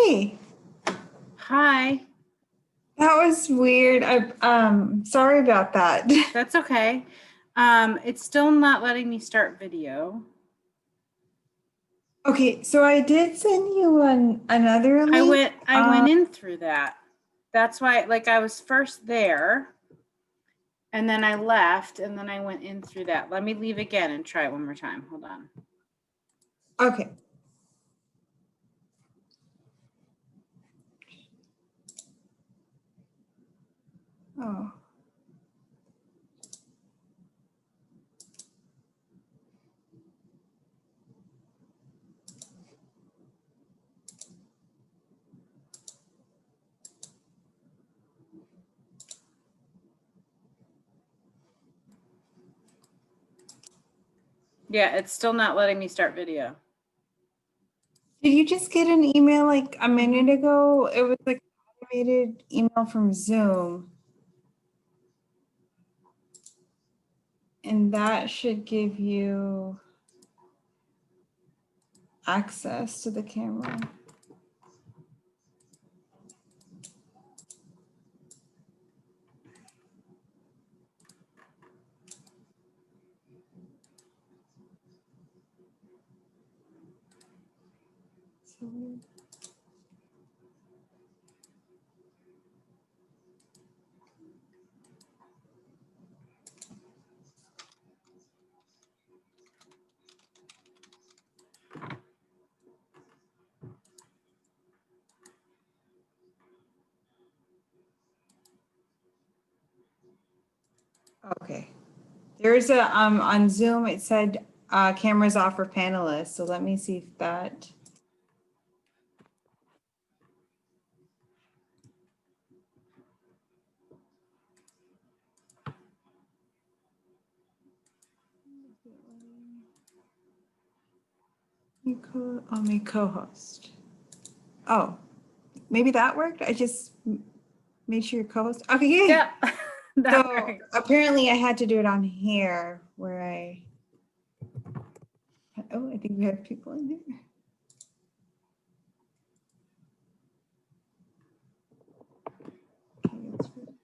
Hey, Hi, that was weird. Sorry about that. that's okay. It's still not letting me start video. Okay, so I did send you another I link. went I went in through that. That's why like I was first there and then I left and then I went in through that. Let me leave again and try it one more time. Hold on. Okay. Oh. Yeah, it's still not letting me start video. Did you just get an email like a minute ago? It was like an automated email from Zoom. And that should give you access to the camera. So weird. Okay. There's a on Zoom it said cameras off for panelists. So let me see if that. Me co-host. Oh, maybe that worked. I just made sure you're co-host. Okay, yeah. Yeah. That So works. apparently I had to do it on here where I think we have people in there. Okay, let's do this.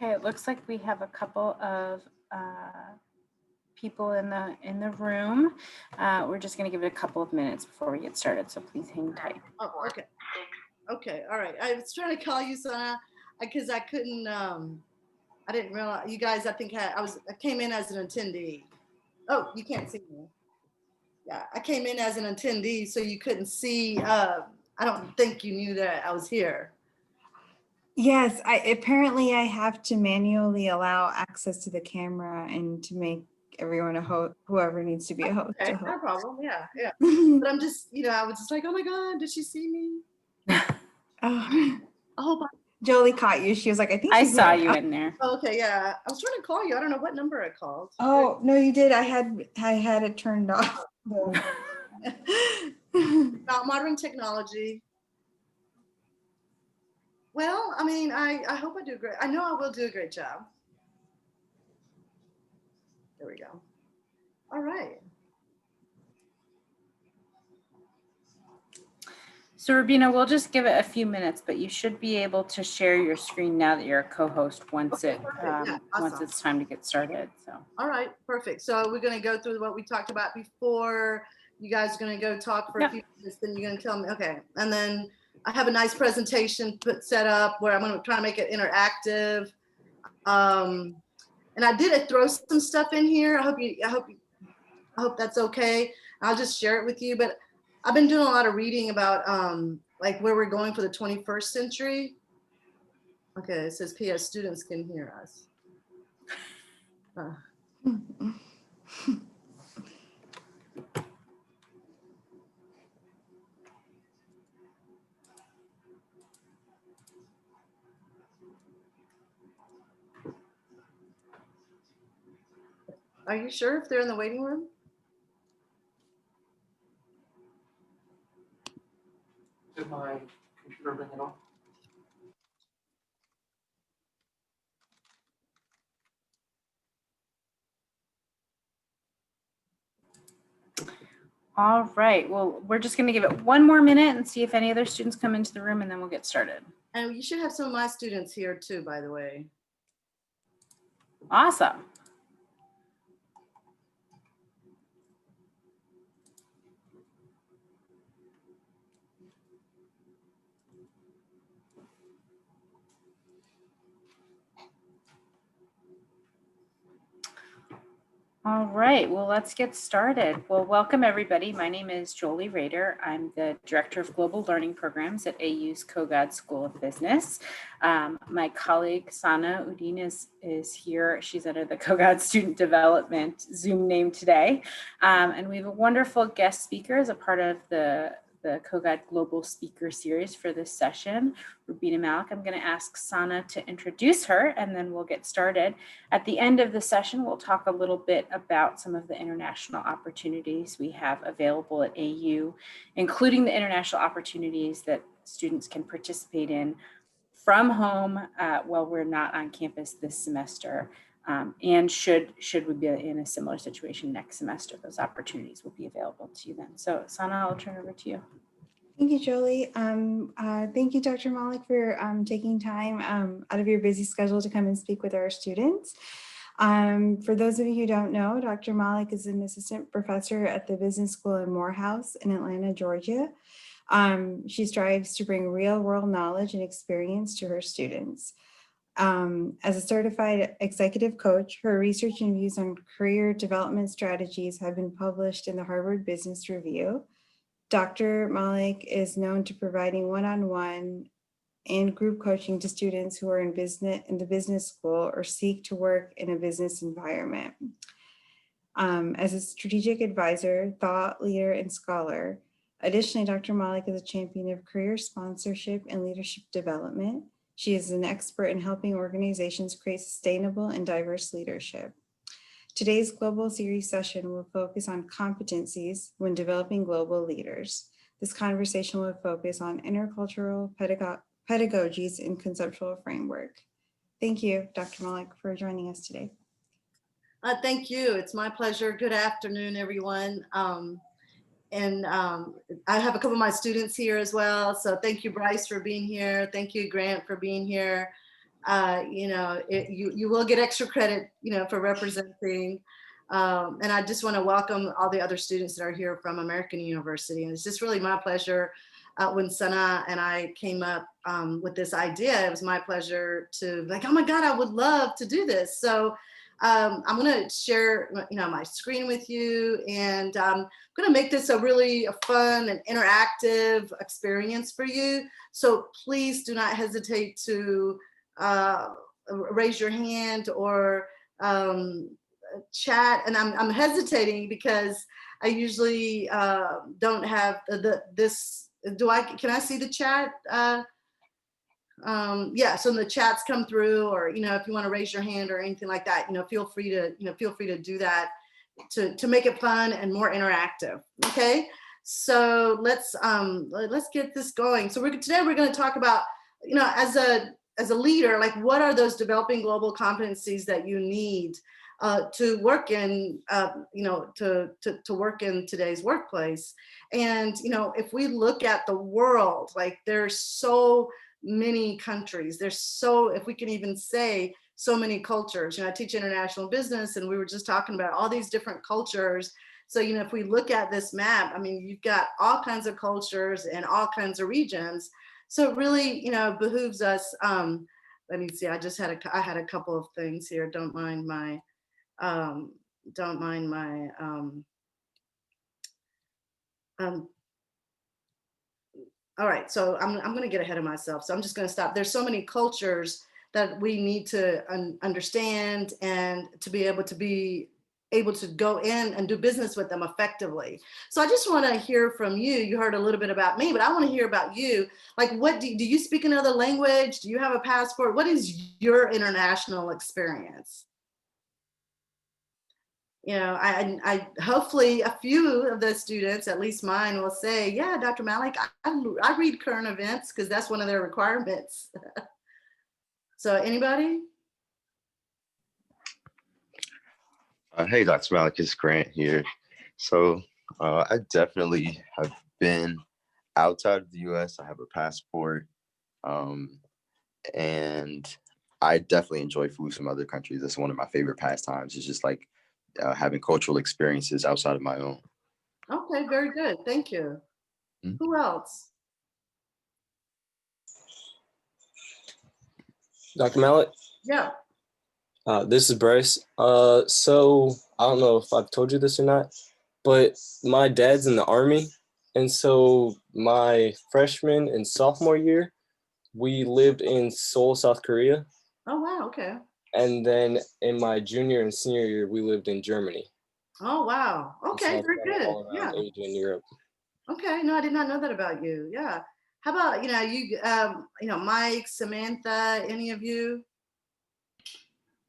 Okay, it looks like we have a couple of people in the room. We're just going to give it a couple of minutes before we get started, so please hang tight. Oh, okay. Okay, all right. I was trying to call you, Sana, because I couldn't. I didn't realize you guys. I think I came in as an attendee. Oh, you can't see me. Yeah, I came in as an attendee, so you couldn't see. I don't think you knew that I was here. Yes, apparently I have to manually allow access to the camera and to make everyone a host, whoever needs to be a host. Okay, A no host. problem. Yeah, yeah. But I'm just, I was just like, oh my God, did she see me? Oh, I hope Jolie caught you. She was like, I think I she's saw here you now. in there. okay, yeah. I was trying to call you. I don't know what number I called. Oh, no, you did. I had it turned off. About modern technology. Well, I mean, I hope I do great. I know I will do a great job. There we go. All right. So Rubina, we'll just give it a few minutes, but you should be able to share your screen now that you're a co-host once Okay, perfect. Yeah, once awesome. it's time to get started. So. All right, perfect. So we're going to go through what we talked about before. You guys are going to go talk for a few minutes, then you're going to tell me, okay. And then I have a nice presentation set up where I'm going to try to make it interactive. And I did throw some stuff in here. I hope that's okay. I'll just share it with you. But I've been doing a lot of reading about like where we're going for the 21st century. Okay, it says P.S. students can hear us. Are you sure if they're in the waiting room? Did my computer bring it on? All right, well, we're just gonna give it one more minute and see if any other students come into the room and then we'll get started. And you should have some of my students here too, by the way. Awesome. All right, well, let's get started. Well, welcome everybody. My name is Jolie Rader. I'm the Director of Global Learning Programs at AU's Kogod School of Business. My colleague Sana Udin is here. She's under the Kogod Student Development Zoom name today. And we have a wonderful guest speaker as a part of the Kogod Global Speaker Series for this session, Rubina Malik. I'm going to ask Sana to introduce her and then we'll get started. At the end of the session, we'll talk a little bit about some of the international opportunities we have available at AU, including the international opportunities that students can participate in from home while we're not on campus this semester. And should we be in a similar situation next semester, those opportunities will be available to you then. So Sana, I'll turn it over to you. Thank you, Jolie. Thank you, Dr. Malik, for taking time out of your busy schedule to come and speak with our students. For those of you who don't know, Dr. Malik is an assistant professor at the Business School in Morehouse in Atlanta, Georgia. She strives to bring real-world knowledge and experience to her students. As a certified executive coach, her research and views on career development strategies have been published in the Harvard Business Review. Dr. Malik is known to providing one-on-one and group coaching to students who are in the business school or seek to work in a business environment. As a strategic advisor, thought leader, and scholar. Additionally, Dr. Malik is a champion of career sponsorship and leadership development. She is an expert in helping organizations create sustainable and diverse leadership. Today's Global Series session will focus on competencies when developing global leaders. This conversation will focus on intercultural pedagogies and conceptual framework. Thank you, Dr. Malik, for joining us today. Thank you. It's my pleasure. Good afternoon, everyone. I have a couple of my students here as well. So thank you, Bryce, for being here. Thank you, Grant, for being here. You will get extra credit, for representing. And I just want to welcome all the other students that are here from American University. And it's just really my pleasure. When Sana and I came up with this idea, it was my pleasure to be like, oh my God, I would love to do this. So I'm going to share, my screen with you, and I'm going to make this a fun and interactive experience for you. So please do not hesitate to raise your hand or chat. And I'm hesitating because I usually don't have this. Can I see the chat? Yeah, so the chats come through, or if you want to raise your hand or anything like that, feel free to do that to make it fun and more interactive. Okay, so let's get this going. So today we're going to talk about, as a leader, like, what are those developing global competencies that you need to work in, to work in today's workplace. And if we look at the world, like, there's so many countries, if we can even say so many cultures. I teach international business, and we were just talking about all these different cultures. So if we look at this map, I mean, you've got all kinds of cultures and all kinds of regions. So it really behooves us. Let me see, I had a couple of things here. Don't mind my all right, so I'm going to get ahead of myself. So I'm just going to stop. There's so many cultures that we need to understand, and to be able to go in and do business with them effectively. So I just want to hear from you. You heard a little bit about me, but I want to hear about you. Like, what do you speak another language? Do you have a passport? What is your international experience? I hopefully a few of the students, at least mine, will say, yeah, Dr. Malik, I read current events because that's one of their requirements. So anybody? Hey, Dr. Malik, it's Grant here. So I definitely have been outside of the US. I have a passport, and I definitely enjoy food from other countries. That's one of my favorite pastimes. It's just like having cultural experiences outside of my own. Okay, very good. Thank you. Mm-hmm. Who else? Dr. Malik? Yeah. This is Bryce. So I don't know if I've told you this or not, but my dad's in the Army. And so my freshman and sophomore year, we lived in Seoul, South Korea. Oh, wow. Okay. And then in my junior and senior year, we lived in Germany. Oh, wow. Okay, very good. All around Asia and Europe. Okay, no, I did not know that about you. Yeah. How about, Mike, Samantha, any of you?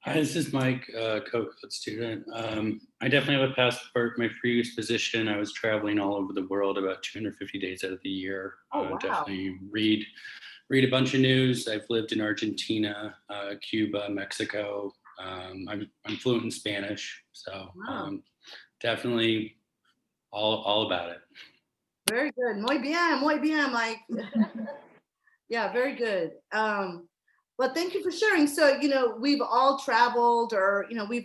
Hi, this is Mike, co-code student. I definitely have a passport. My previous position, I was traveling all over the world about 250 days out of the year. Oh, wow. Definitely read a bunch of news. I've lived in Argentina, Cuba, Mexico. I'm fluent in Spanish, so wow. Definitely all about it. Very good. Muy bien, Mike. Yeah, very good. Well, thank you for sharing. So, we've all traveled, or, we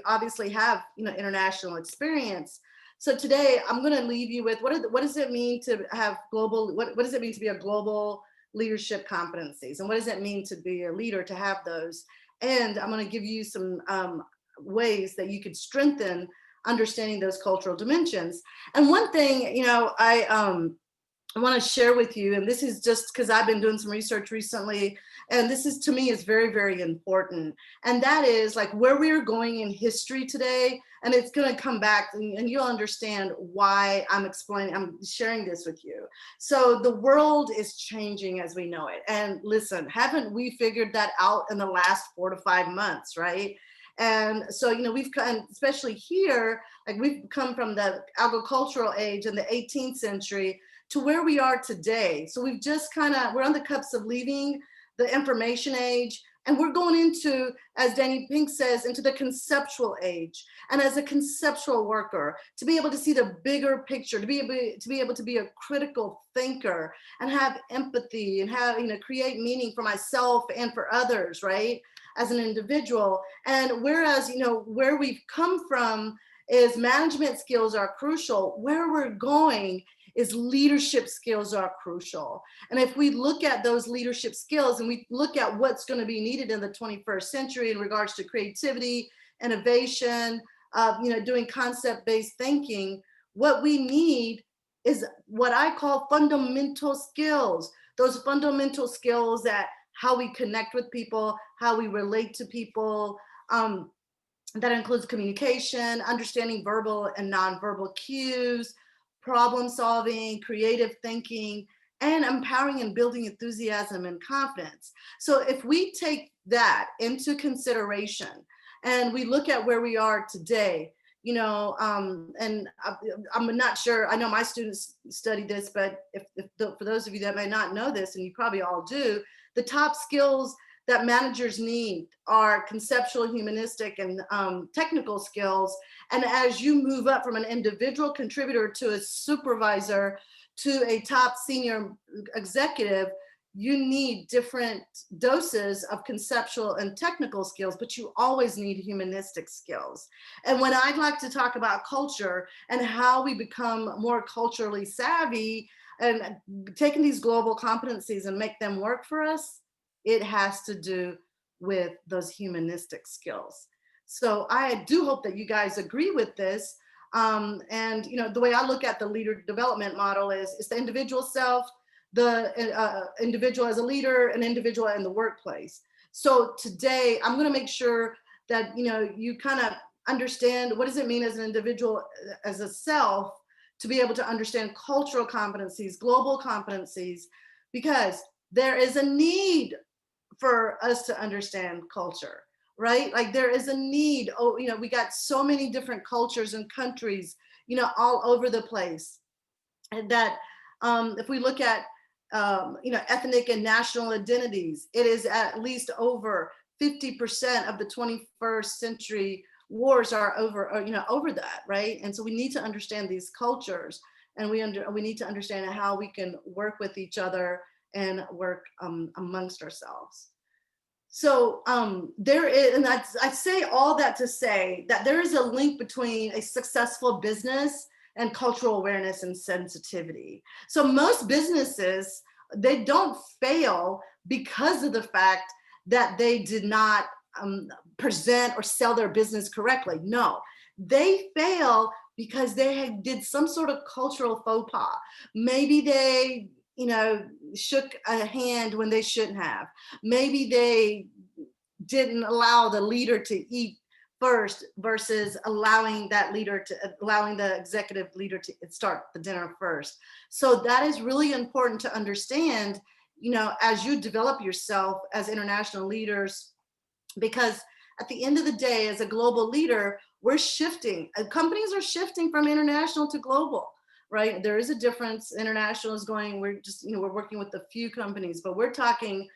obviously have, international experience. So today I'm going to leave you with, what does it mean to have what does it mean to be a global leadership competencies? And what does it mean to be a leader, to have those? And I'm going to give you some ways that you could strengthen understanding those cultural dimensions. And one thing, I want to share with you, and this is just because I've been doing some research recently, and this is, to me, is very, very important. And that is, like, where we are going in history today, and it's going to come back, and you'll understand why I'm sharing this with you. So the world is changing as we know it. And listen, haven't we figured that out in the last 4 to 5 months, right? And so, we've come, especially here, like, we've come from the agricultural age in the 18th century to where we are today. So we've just we're on the cusp of leaving the information age, and we're going into, as Danny Pink says, into the conceptual age. And as a conceptual worker, to be able to see the bigger picture, to be able to be a critical thinker and have empathy and have, create meaning for myself and for others, right? As an individual. And whereas, where we've come from is management skills are crucial. Where we're going is leadership skills are crucial. And if we look at those leadership skills and we look at what's going to be needed in the 21st century in regards to creativity, innovation, doing concept-based thinking, what we need is what I call fundamental skills. Those fundamental skills that how we connect with people, how we relate to people, that includes communication, understanding verbal and nonverbal cues, problem solving, creative thinking, and empowering and building enthusiasm and confidence. So if we take that into consideration and we look at where we are today, and I'm not sure, I know my students study this, but for those of you that may not know this, and you probably all do, the top skills that managers need are conceptual, humanistic, and technical skills. And as you move up from an individual contributor to a supervisor to a top senior executive, you need different doses of conceptual and technical skills, but you always need humanistic skills. And when I'd like to talk about culture and how we become more culturally savvy and taking these global competencies and make them work for us, it has to do with those humanistic skills. So I do hope that you guys agree with this. And the way I look at the leader development model is it's the individual self, the individual as a leader, an individual in the workplace. So today I'm going to make sure that you kind of understand what does it mean as an individual, as a self, to be able to understand cultural competencies, global competencies, because there is a need for us to understand culture, right? Like there is a need. We got so many different cultures and countries, all over the place. And that if we look at, ethnic and national identities, it is at least over 50% of the 21st century wars are over that, right? And so we need to understand these cultures, and we need to understand how we can work with each other and work amongst ourselves. So there is, and I say all that to say that there is a link between a successful business and cultural awareness and sensitivity. So most businesses, they don't fail because of the fact that they did not present or sell their business correctly. No, they fail because they did some sort of cultural faux pas. Maybe they shook a hand when they shouldn't have. Maybe they didn't allow the leader to eat first versus allowing the executive leader to start the dinner first. So that is really important to understand, as you develop yourself as international leaders, because at the end of the day, as a global leader, we're shifting. Companies are shifting from international to global. Right? There is a difference. International is going, we're working with a few companies, but we're talking,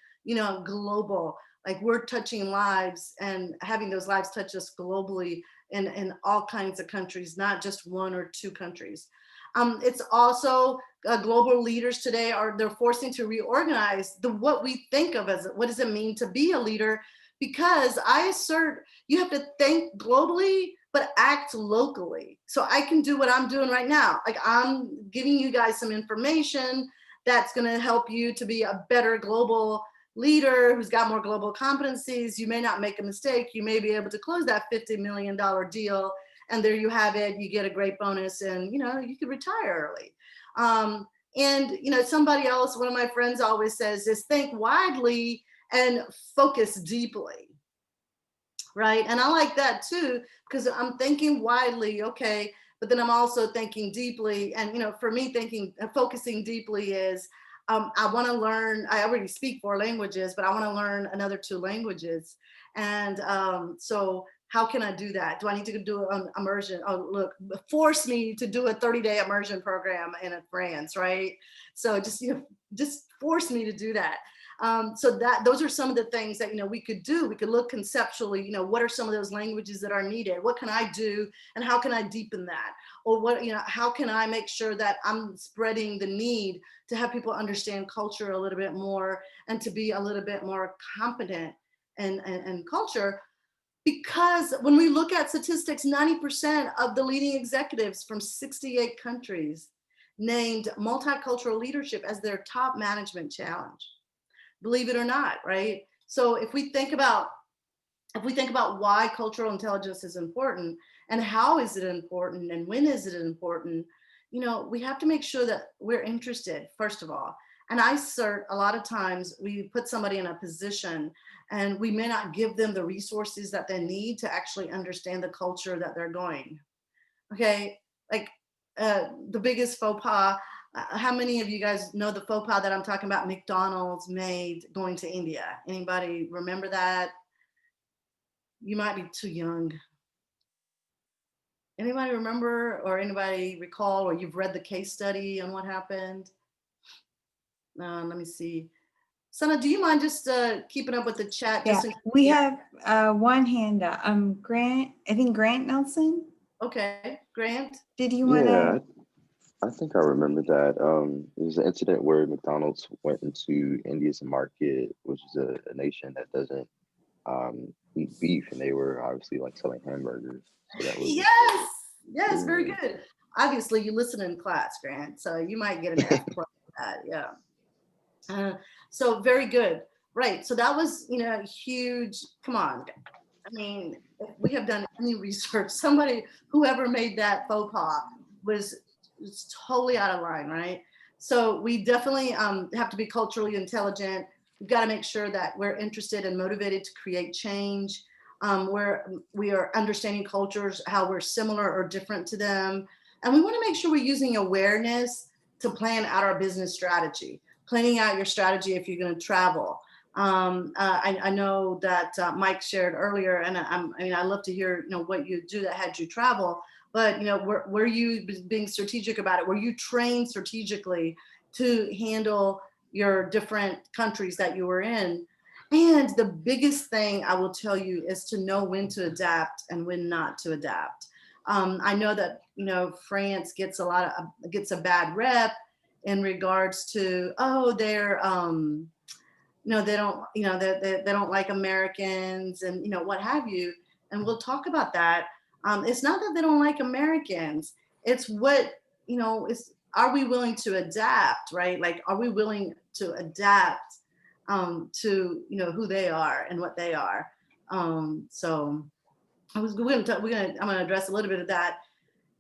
global, like we're touching lives and having those lives touch us globally in all kinds of countries, not just one or two countries. It's also global leaders today they're forcing to reorganize what we think of as what does it mean to be a leader, because I assert you have to think globally, but act locally. So I can do what I'm doing right now. Like I'm giving you guys some information that's going to help you to be a better global leader who's got more global competencies. You may not make a mistake. You may be able to close that $50 million deal. And there you have it. You get a great bonus and, you could retire early. Somebody else, one of my friends always says is think widely and focus deeply. Right. And I like that too, because I'm thinking widely, okay, but then I'm also thinking deeply. And, for me, focusing deeply is I want to learn, I already speak 4 languages, but I want to learn another 2 languages. And so how can I do that? Do I need to do an immersion? Oh, look, force me to do a 30-day immersion program in France, right? So just force me to do that. So those are some of the things that we could do. We could look conceptually. What are some of those languages that are needed? What can I do, and how can I deepen that? Or how can I make sure that I'm spreading the need to have people understand culture a little bit more and to be a little bit more competent in culture? Because when we look at statistics, 90% of the leading executives from 68 countries, named multicultural leadership as their top management challenge. Believe it or not, right? So if we think about why cultural intelligence is important and how is it important and when is it important, you know, we have to make sure that we're interested, first of all. And I assert a lot of times we put somebody in a position and we may not give them the resources that they need to actually understand the culture that they're going. Okay, like the biggest faux pas, how many of you guys know the faux pas that I'm talking about McDonald's made going to India? Anybody remember that? You might be too young. Anybody remember or anybody recall or you've read the case study on what happened? Let me see. Sana, do you mind just keeping up with the chat? Yeah, Just we have one hand up. Grant, I think Grant Nelson. Okay, Grant. Did you want Yeah, to? I think I remember that. It was an incident where McDonald's went into India's market, which is a nation that doesn't eat beef, and they were obviously like selling hamburgers. So that was Yes, very yeah. good. Obviously, you listen in class, Grant, so you might get an F for that. Yeah. So very good. Right. So that was, you know, huge. Come on. I mean, if we have done any research, whoever made that faux pas was totally out of line, right? So we definitely have to be culturally intelligent. We've got to make sure that we're interested and motivated to create change, where we are understanding cultures, how we're similar or different to them. And we want to make sure we're using awareness to plan out our business strategy, planning out your strategy if you're going to travel. I know that Mike shared earlier, and I love to hear, you know, what you do that had you travel, but, you know, were you being strategic about it? Were you trained strategically to handle your different countries that you were in? And the biggest thing I will tell you is to know when to adapt and when not to adapt. I know that, you know, France gets a bad rep in regards to, oh, they're, no, they don't, you know, they don't like Americans and, you know, what have you. And we'll talk about that. It's not that they don't like Americans. It's what, you know, are we willing to adapt, right? Like, are we willing to adapt to, you know, who they are and what they are? So I'm going to address a little bit of that.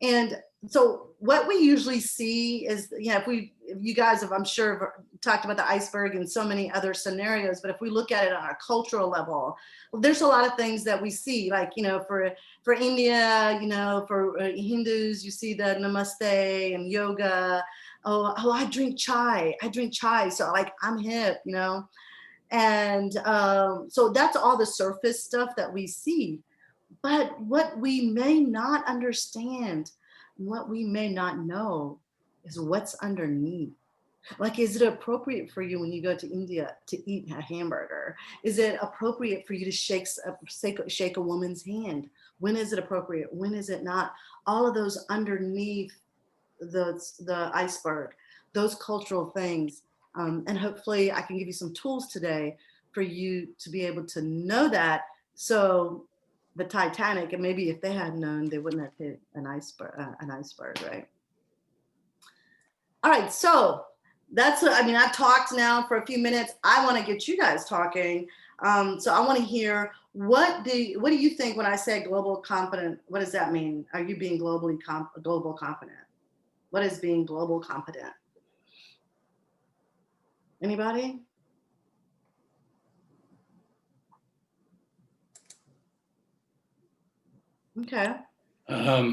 And so what we usually see is, you know, if you guys have, I'm sure, talked about the iceberg and so many other scenarios, but if we look at it on a cultural level, there's a lot of things that we see, like, you know, for India, you know, for Hindus, you see the namaste and yoga. Oh, I drink chai. So like, I'm hip, you know? And so that's all the surface stuff that we see. But what we may not understand, what we may not know is what's underneath. Like, is it appropriate for you when you go to India to eat a hamburger? Is it appropriate for you to shake a woman's hand? When is it appropriate? When is it not? All of those underneath the iceberg, those cultural things. And hopefully I can give you some tools today for you to be able to know that. So the Titanic, and maybe if they had known, they wouldn't have hit an iceberg, right? All right, so that's what, I mean, I've talked now for a few minutes. I want to get you guys talking. So I want to hear, what do you think when I say global competent? What does that mean? Are you being global competent? What is being global competent? Anybody? Okay.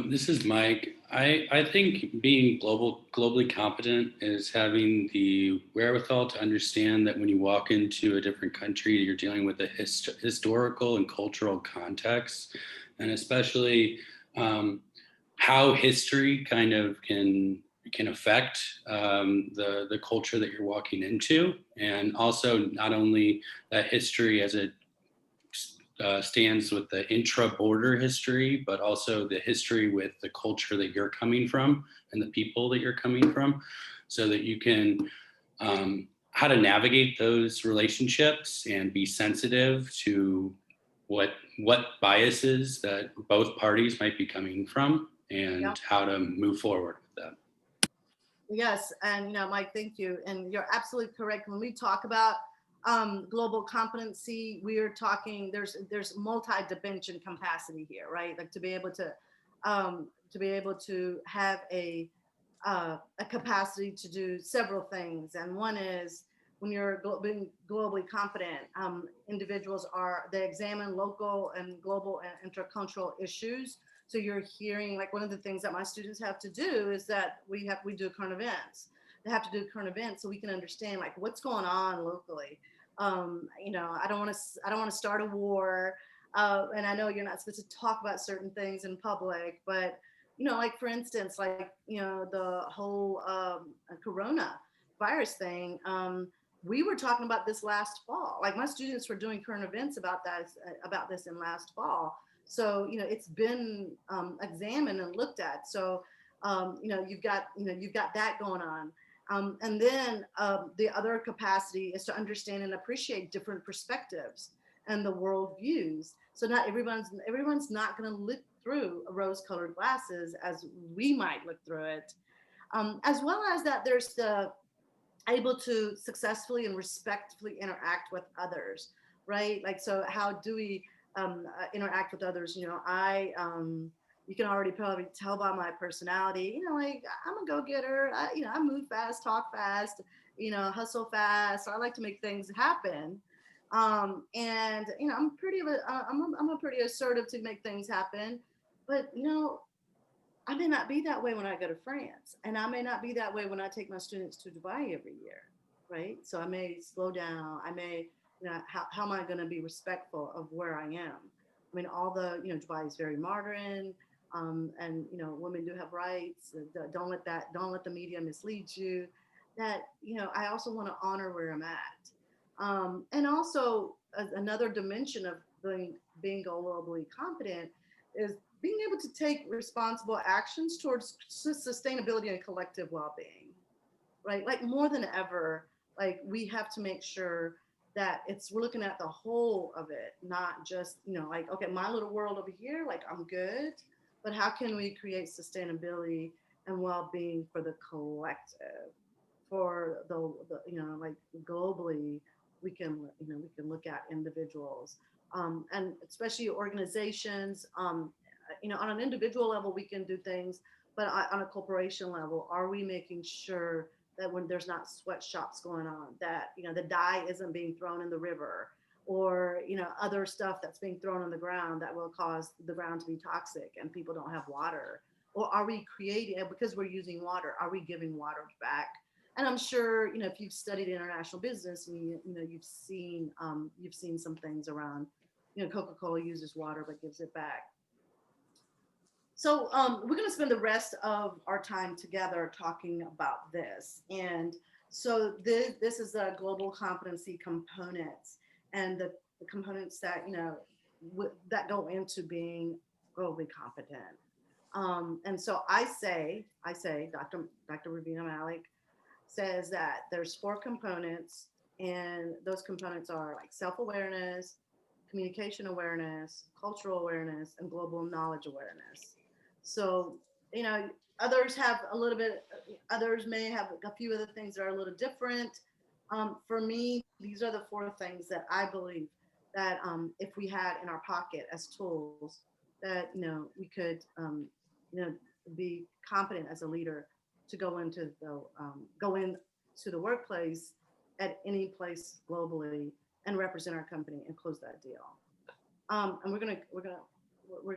This is Mike. I think being globally competent is having the wherewithal to understand that when you walk into a different country, you're dealing with a historical and cultural context, and especially how history kind of can affect the culture that you're walking into, and also not only that history as it stands with the intra-border history, but also the history with the culture that you're coming from and the people that you're coming from, so that you can how to navigate those relationships and be sensitive to what biases that both parties might be coming from, and how to move forward with that. Yes, and Mike, thank you. And you're absolutely correct. When we talk about global competency, we are talking. There's multi-dimension capacity here, right? Like to be able to have a capacity to do several things. And one is when you're being globally competent, individuals they examine local and global and intercultural issues. So you're hearing, like, one of the things that my students have to do is that we do current events. They have to do current events so we can understand, like, what's going on locally. I don't want to start a war, and I know you're not supposed to talk about certain things in public, but like, for instance, like, the whole corona virus thing. We were talking about this last fall. Like, my students were doing current events about this in last fall. So it's been examined and looked at. So you've got that going on. And then the other capacity is to understand and appreciate different perspectives and the world views. So not everyone's not going to look through rose-colored glasses as we might look through it. As well as that, there's the able to successfully and respectfully interact with others, right? Like, so how do we interact with others? You can already probably tell by my personality, like, I'm a go-getter. I move fast, talk fast, hustle fast. So I like to make things happen. And I'm a pretty assertive to make things happen. But I may not be that way when I go to France, and I may not be that way when I take my students to Dubai every year, right? So I may slow down. I may, how am I going to be respectful of where I am? I mean, Dubai is very modern, and women do have rights. Don't let the media mislead you. That I also want to honor where I'm at, and also another dimension of being globally competent is being able to take responsible actions towards sustainability and collective well-being, right? Like, more than ever, like, we have to make sure that we're looking at the whole of it, not just, like, okay, my little world over here, like, I'm good, but how can we create sustainability and well-being for the collective, for the like, globally, we can look at individuals, and especially organizations. On an individual level, we can do things, but on a corporation level, are we making sure that when there's not sweatshops going on, that the dye isn't being thrown in the river, or other stuff that's being thrown on the ground that will cause the ground to be toxic and people don't have water? Or are we creating, because we're using water, are we giving water back? And I'm sure if you've studied international business, and you've seen some things around, Coca-Cola uses water but gives it back. So we're going to spend the rest of our time together talking about this. And so this is the global competency components, and the components that that go into being globally competent. And so I say, Dr. Rubina Malik says that there's 4 components, and those components are like self-awareness, communication awareness, cultural awareness, and global knowledge awareness. So, others may have a few other things that are a little different. For me, these are the 4 things that I believe that if we had in our pocket as tools, that we could be competent as a leader to go into the workplace at any place globally and represent our company and close that deal. And we're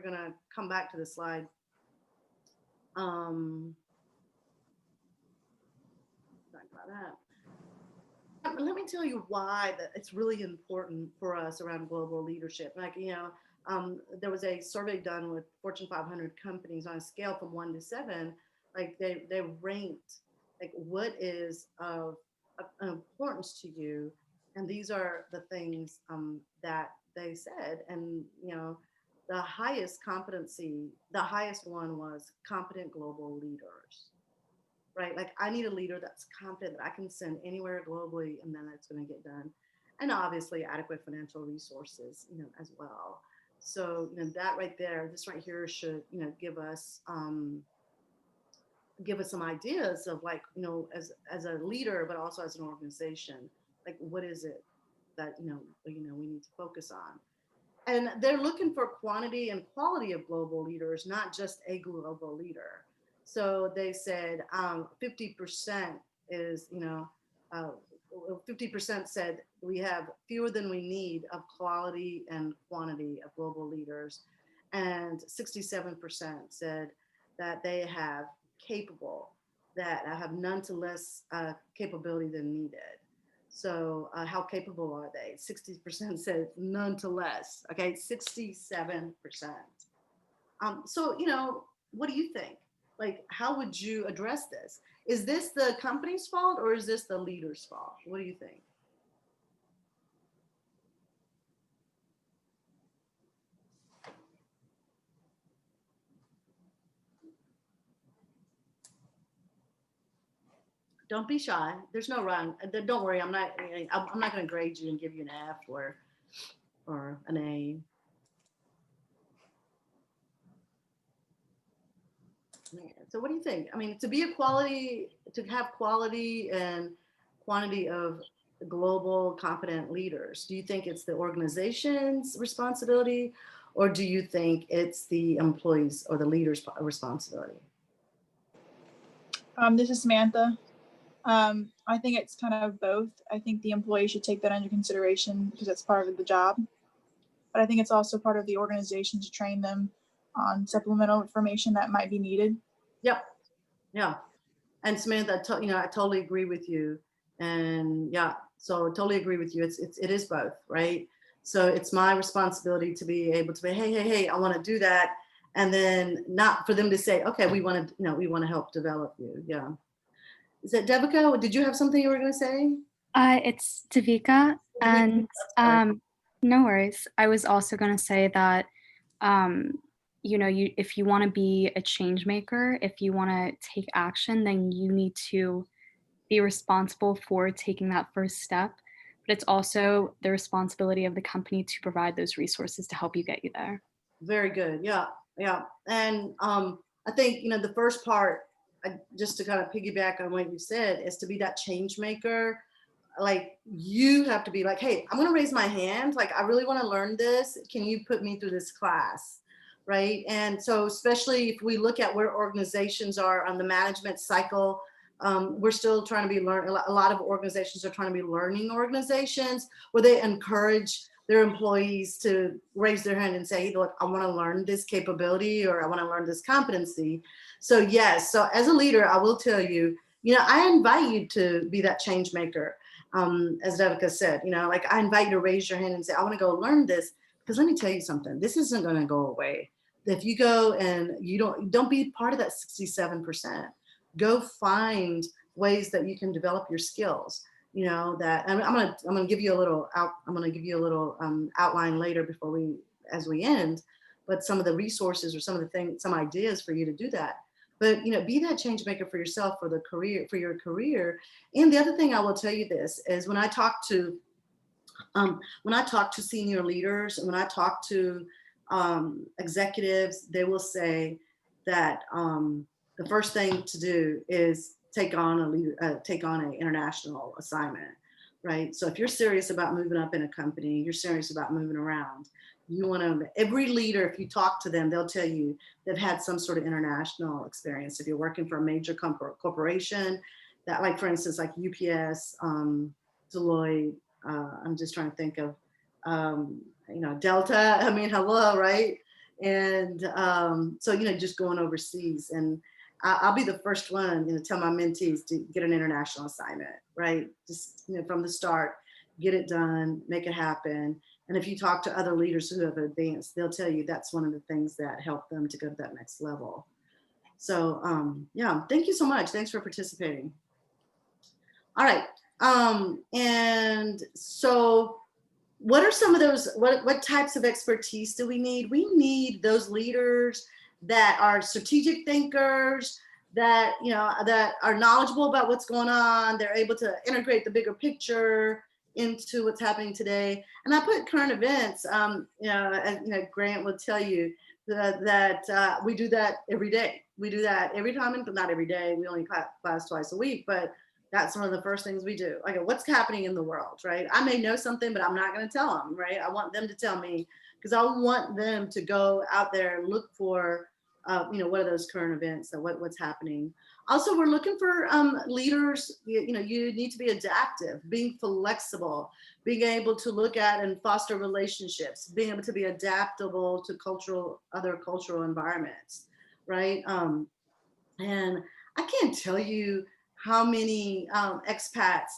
gonna come back to this slide. Talk about that. Let me tell you why that it's really important for us around global leadership. Like, there was a survey done with Fortune 500 companies on a scale from 1 to 7. Like, they ranked, like, what is of importance to you, and these are the things that they said. And the highest one was competent global leaders, right? Like, I need a leader that's competent, that I can send anywhere globally, and then it's going to get done. And obviously adequate financial resources, as well. So, that right there, this right here should, give us, give us some ideas of like, you know, as a leader, but also as an organization, like what is it that, you know, we need to focus on. And they're looking for quantity and quality of global leaders, not just a global leader. So they said 50% is, you know, 50% said we have fewer than we need of quality and quantity of global leaders. And 67% said that they have capable, that have none to less capability than needed. So how capable are they? 60% said none to less, okay, 67%. So, you know, what do you think? Like, how would you address this? Is this the company's fault or is this the leader's fault? What do you think? Don't be shy. There's no wrong. Don't worry. I'm not going to grade you and give you an F or an A. So what do you think? I mean, to have quality and quantity of global competent leaders, do you think it's the organization's responsibility, or do you think it's the employees or the leader's responsibility? This is Samantha. I think it's kind of both. I think the employee should take that under consideration because it's part of the job. But I think it's also part of the organization to train them on supplemental information that might be needed. Yep. Yeah. And Samantha, I totally agree with you. And yeah, so totally agree with you. It is both, right? So it's my responsibility to be able to be, hey, I want to do that. And then not for them to say, okay, we want to help develop you. Yeah. Is that Devika? Did you have something you were going to say? It's Devika, and no worries. I was also going to say that, if you want to be a change maker, if you want to take action, then you need to be responsible for taking that first step. But it's also the responsibility of the company to provide those resources to help you get you there. Very good. Yeah. And I think, the first part, just to kind of piggyback on what you said, is to be that change maker. Like, you have to be like, hey, I'm going to raise my hand. Like, I really want to learn this. Can you put me through this class? Right. And so especially if we look at where organizations are on the management cycle, we're still trying to be learning. A lot of organizations are trying to be learning organizations where they encourage their employees to raise their hand and say, hey, look, I want to learn this capability, or I want to learn this competency. So yes, so as a leader, I will tell you, I invite you to be that change maker. As Devika said, like, I invite you to raise your hand and say, I want to go learn this, because let me tell you something, this isn't going to go away. If you go and you don't be part of that 67%, go find ways that you can develop your skills. That, and I'm gonna give you a little outline later as we end, but some of the resources or some ideas for you to do that. But be that change maker for yourself, for your career. And the other thing I will tell you this is, when I talk to senior leaders, and when I talk to executives, they will say that the first thing to do is take on an international assignment, right? So if you're serious about moving up in a company, you're serious about moving around, every leader, if you talk to them, they'll tell you they've had some sort of international experience. If you're working for a major corporation, that, like, for instance, like UPS, Deloitte, I'm just trying to think of, Delta, hello, right? And so, just going overseas. And I'll be the first one, to tell my mentees to get an international assignment, right? Just, from the start, get it done, make it happen. And if you talk to other leaders who have advanced, they'll tell you that's one of the things that help them to go to that next level. So yeah, thank you so much. Thanks for participating. All right. And so what are some of those, what types of expertise do we need? We need those leaders that are strategic thinkers, that, that are knowledgeable about what's going on. They're able to integrate the bigger picture. into what's happening today. And I put current events, as, Grant will tell you that we do that every day. We do that every time, but not every day. We only class twice a week, but that's one of the first things we do. Like, what's happening in the world, right? I may know something, but I'm not going to tell them, right? I want them to tell me, because I want them to go out there and look for, what are those current events, and what's happening. Also, we're looking for leaders. You need to be adaptive, being flexible, being able to look at and foster relationships, being able to be adaptable to other cultural environments, right? And I can't tell you how many expats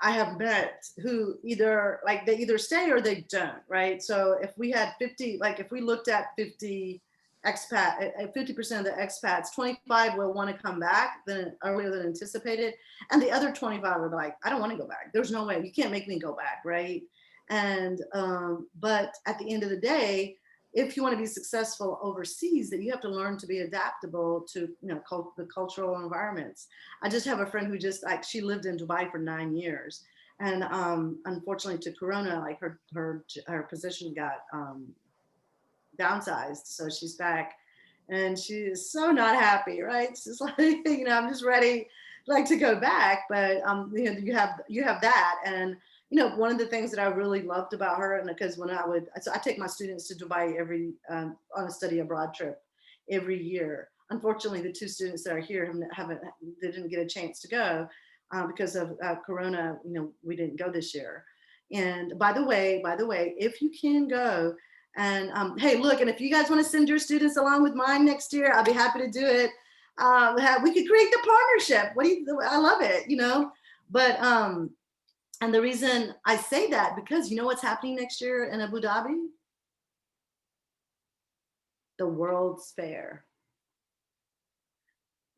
I have met who they either stay or they don't, right? So if we had 50, if we looked at 50 expat, 50% of the expats, 25 will want to come back earlier than anticipated. And the other 25 are like, I don't want to go back. There's no way, you can't make me go back, right? And, but at the end of the day, if you want to be successful overseas, then you have to learn to be adaptable to, the cultural environments. I just have a friend who she lived in Dubai for 9 years. And unfortunately to Corona, her position got downsized. So she's back and she is so not happy, right? She's like, I'm just ready to go back. But you have that. And one of the things that I really loved about her, and because I take my students to Dubai on a study abroad trip every year. Unfortunately, the 2 students that are here they didn't get a chance to go because of Corona. We didn't go this year. And by the way, if you can go, and hey, look, and if you guys want to send your students along with mine next year, I'll be happy to do it. We could create the partnership. I love it, But and the reason I say that, because you know what's happening next year in Abu Dhabi? The World's Fair,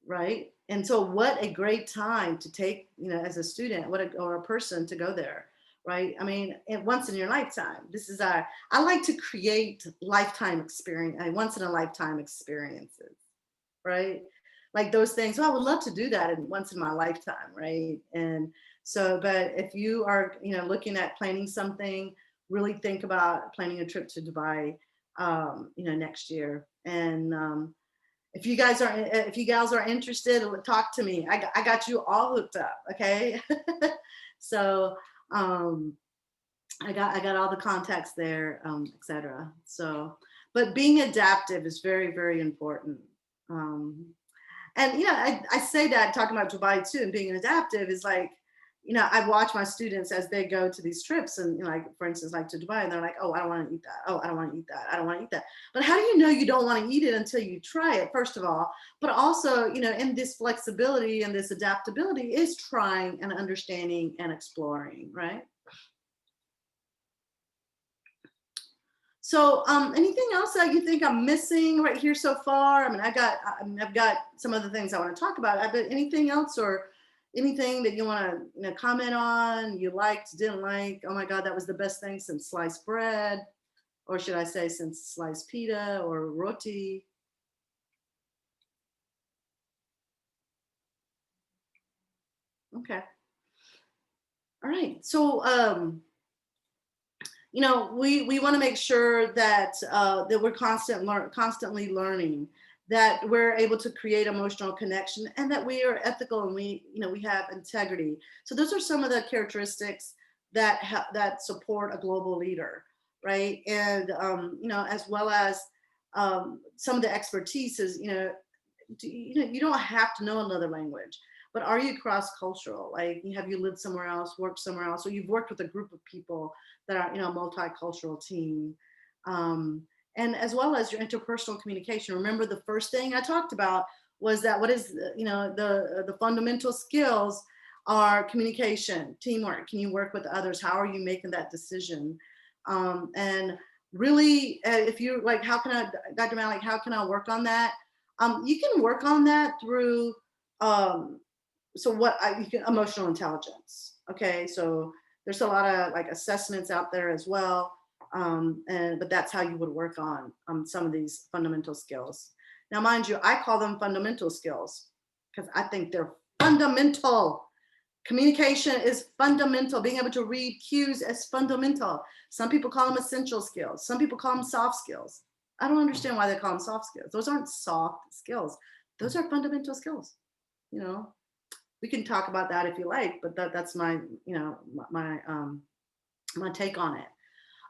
right? And so what a great time to take, as a student, or a person to go there, right? I mean, once in your lifetime. I like to create lifetime experience, once in a lifetime experiences, right? Like those things. I would love to do that once in my lifetime, right? And so, but if you are, looking at planning something, really think about planning a trip to Dubai, next year. And if you gals are interested, talk to me. I got you all hooked up, okay? So I got all the contacts there, etc. So, but being adaptive is very, very important. And I say that talking about Dubai too, and being adaptive is I watch my students as they go to these trips, and for instance, to Dubai, and they're like, oh, I don't want to eat that. Oh, I don't want to eat that. I don't want to eat that. But how do you know you don't want to eat it until you try it, first of all? But also, in this flexibility and this adaptability is trying and understanding and exploring, right? So anything else that you think I'm missing right here so far? I mean, I've got some other things I want to talk about. But anything else, or anything that you want to comment on, you liked, didn't like? Oh my God, that was the best thing since sliced bread, or should I say since sliced pita or roti? Okay. All right. So we want to make sure that that we're constantly learning, that we're able to create emotional connection, and that we are ethical, and we have integrity. So those are some of the characteristics that support a global leader, right? And as well as some of the expertise is you don't have to know another language, but are you cross-cultural? Have you lived somewhere else, worked somewhere else, or you've worked with a group of people that are, a multicultural team, and as well as your interpersonal communication. Remember, the first thing I talked about was that what is, the fundamental skills are communication, teamwork. Can you work with others? How are you making that decision? And really, if you how can I, Dr. Malik, how can I work on that? You can work on that through, emotional intelligence. Okay, so there's a lot of assessments out there as well, but that's how you would work on some of these fundamental skills. Now, mind you, I call them fundamental skills because I think they're fundamental. Communication is fundamental. Being able to read cues is fundamental. Some people call them essential skills. Some people call them soft skills. I don't understand why they call them soft skills. Those aren't soft skills. Those are fundamental skills. You know, we can talk about that if you like, but that's my, you know, my take on it.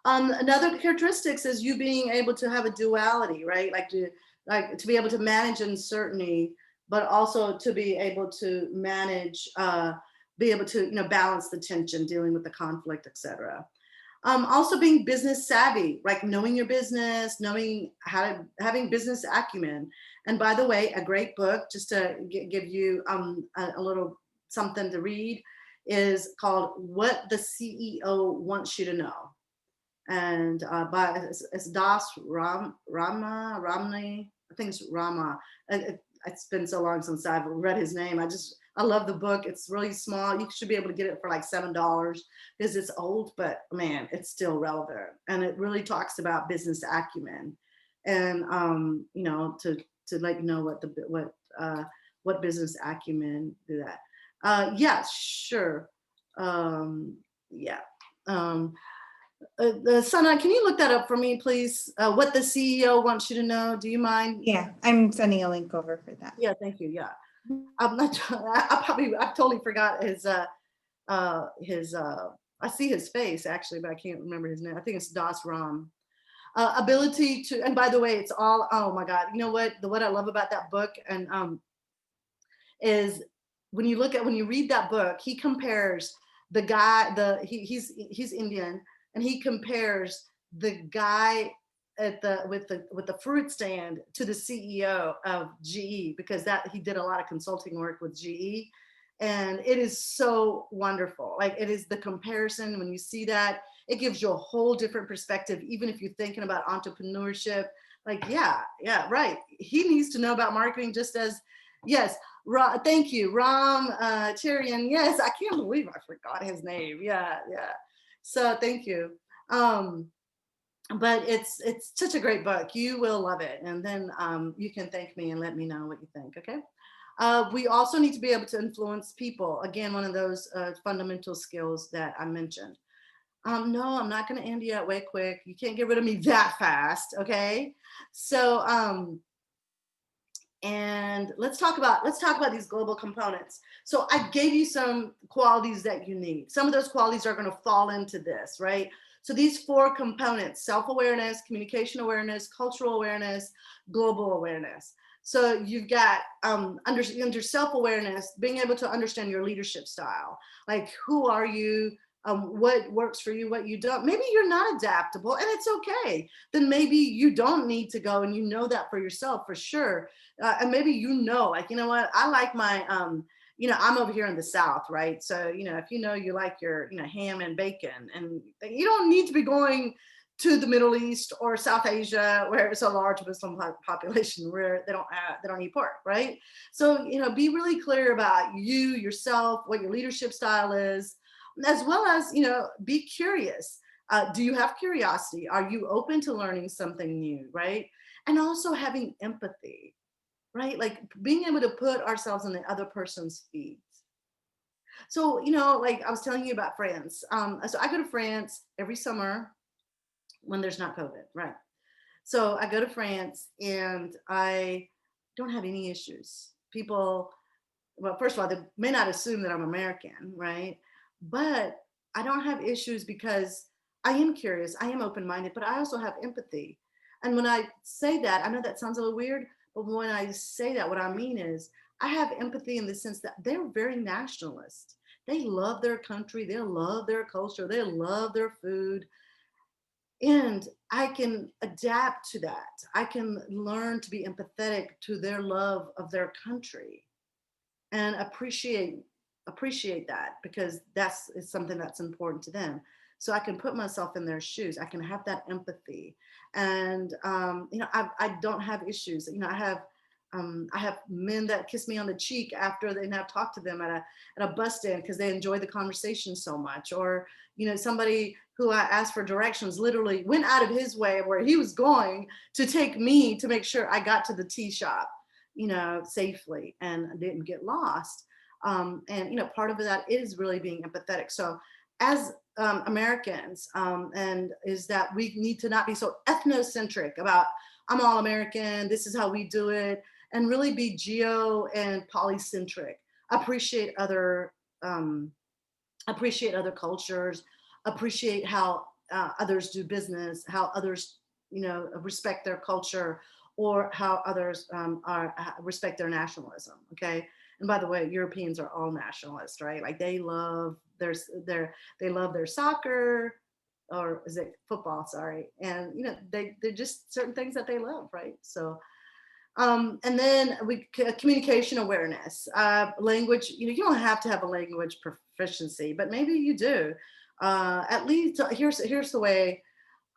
Another characteristics is you being able to have a duality, right? Like to be able to manage uncertainty, but also to be able to manage, be able to, you know, balance the tension, dealing with the conflict, etc. Also being business savvy, like knowing your business, knowing how to, having business acumen. And by the way, a great book, just to give you a little something to read, is called What the CEO Wants You to Know. And by it's Das Ramani, I think it's Rama. It's been so long since I've read his name. I love the book. It's really small. You should be able to get it for like $7 because it's old, but man, it's still relevant. And it really talks about business acumen, and you know, to let you know what business acumen do that. Yeah, sure. Yeah. Sana, can you look that up for me, please? What the CEO wants you to know. Do you mind? Yeah, I'm sending a link over for that. Yeah, thank you. Yeah, I'm not. I totally forgot his. I see his face actually, but I can't remember his name. I think it's Das Ram. Ability to, and by the way, it's all. Oh my God! You know what I love about that book, and is when you read that book, he compares the guy. He's Indian. And he compares the guy at with the fruit stand to the CEO of GE, because he did a lot of consulting work with GE, and it is so wonderful. Like, it is the comparison. When you see that, it gives you a whole different perspective. Even if you're thinking about entrepreneurship, like, yeah, right. He needs to know about marketing just as, yes. Thank you, Ram Cherian. Yes, I can't believe I forgot his name. Yeah. So thank you. But it's such a great book. You will love it. And then you can thank me and let me know what you think, okay? We also need to be able to influence people. Again, one of those fundamental skills that I mentioned. No, I'm not gonna end you out way quick. You can't get rid of me that fast, okay? So, and let's talk about these global components. So I gave you some qualities that you need. Some of those qualities are going to fall into this, right? So these 4 components: self-awareness, communication awareness, cultural awareness, global awareness. So you've got under self-awareness, being able to understand your leadership style. Like, who are you? What works for you, what you don't. Maybe you're not adaptable, and it's okay. Then maybe you don't need to go, and you know that for yourself for sure. And maybe like, you know what, I like my, you know, I'm over here in the South, right? So, you know, if you know you like your, you know, ham and bacon, and you don't need to be going to the Middle East or South Asia, where it's a large Muslim population, where they don't eat pork, right? So, you know, be really clear about yourself, what your leadership style is, as well as, you know, be curious. Do you have curiosity? Are you open to learning something new, right? And also having empathy, right? Like being able to put ourselves in the other person's feet. So, you know, like I was telling you about France. So I go to France every summer when there's not COVID, right? So I go to France and I don't have any issues. People, well, first of all, they may not assume that I'm American, right? But I don't have issues because I am curious, I am open-minded, but I also have empathy. And when I say that, I know that sounds a little weird, but when I say that, what I mean is I have empathy in the sense that they're very nationalist. They love their country, they love their culture, they love their food. And I can adapt to that. I can learn to be empathetic to their love of their country and appreciate that, because that's something that's important to them. So I can put myself in their shoes. I can have that empathy. And, you know, I don't have issues. You know, I have men that kiss me on the cheek after I've talked to them at a bus stand because they enjoy the conversation so much. Or, you know, somebody who I asked for directions literally went out of his way where he was going to take me to make sure I got to the tea shop, you know, safely and didn't get lost. And, you know, part of that is really being empathetic. So as Americans, and is that we need to not be so ethnocentric about, I'm all American, this is how we do it, and really be geo and polycentric. Appreciate other cultures, appreciate how others do business, how others, you know, respect their culture, or how others respect their nationalism. Okay. And by the way, Europeans are all nationalists, right? Like they love they love their soccer, or is it football? Sorry. And, you know, they're just certain things that they love, right? So, and then communication awareness, language, you know, you don't have to have a language proficiency, but maybe you do. At least here's the way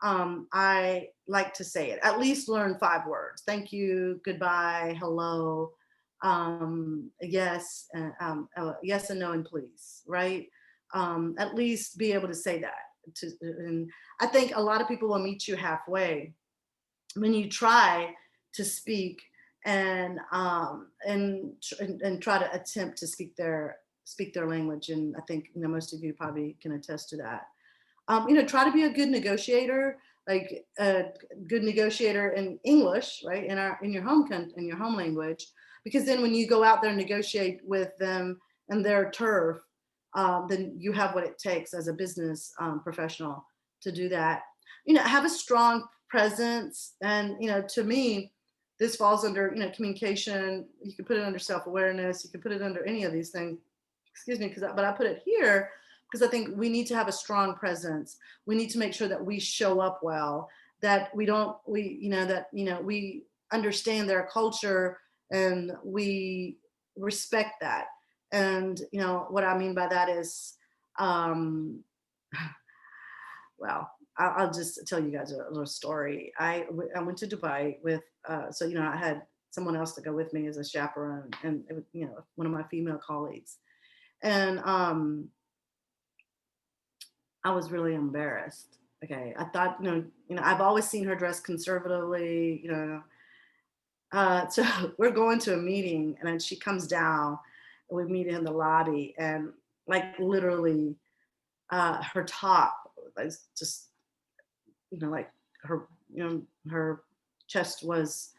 I like to say it. At least learn 5 words. Thank you, goodbye, hello, yes, yes and no and please, right? At least be able to say that. And I think a lot of people will meet you halfway when you try to speak and try to attempt to speak their language. And I think, you know, most of you probably can attest to that. You know, try to be a good negotiator, like a good negotiator in English, right? In your home language, because then when you go out there and negotiate with them and their turf, then you have what it takes as a business professional to do that. You know, have a strong presence. And, you know, to me, this falls under, you know, communication. You can put it under self-awareness. You can put it under any of these things, excuse me, but I put it here because I think we need to have a strong presence. We need to make sure that we show up well, that we understand their culture and we respect that. And, you know, what I mean by that is, well, I'll just tell you guys a little story. I went to Dubai with, so, you know, I had someone else to go with me as a chaperone, and, it was, you know, one of my female colleagues. And I was really embarrassed. Okay. I thought, you know, I've always seen her dressed conservatively, you know. So we're going to a meeting, and then she comes down, and we meet in the lobby, and like literally her top is just, you know, like her, you know, her chest was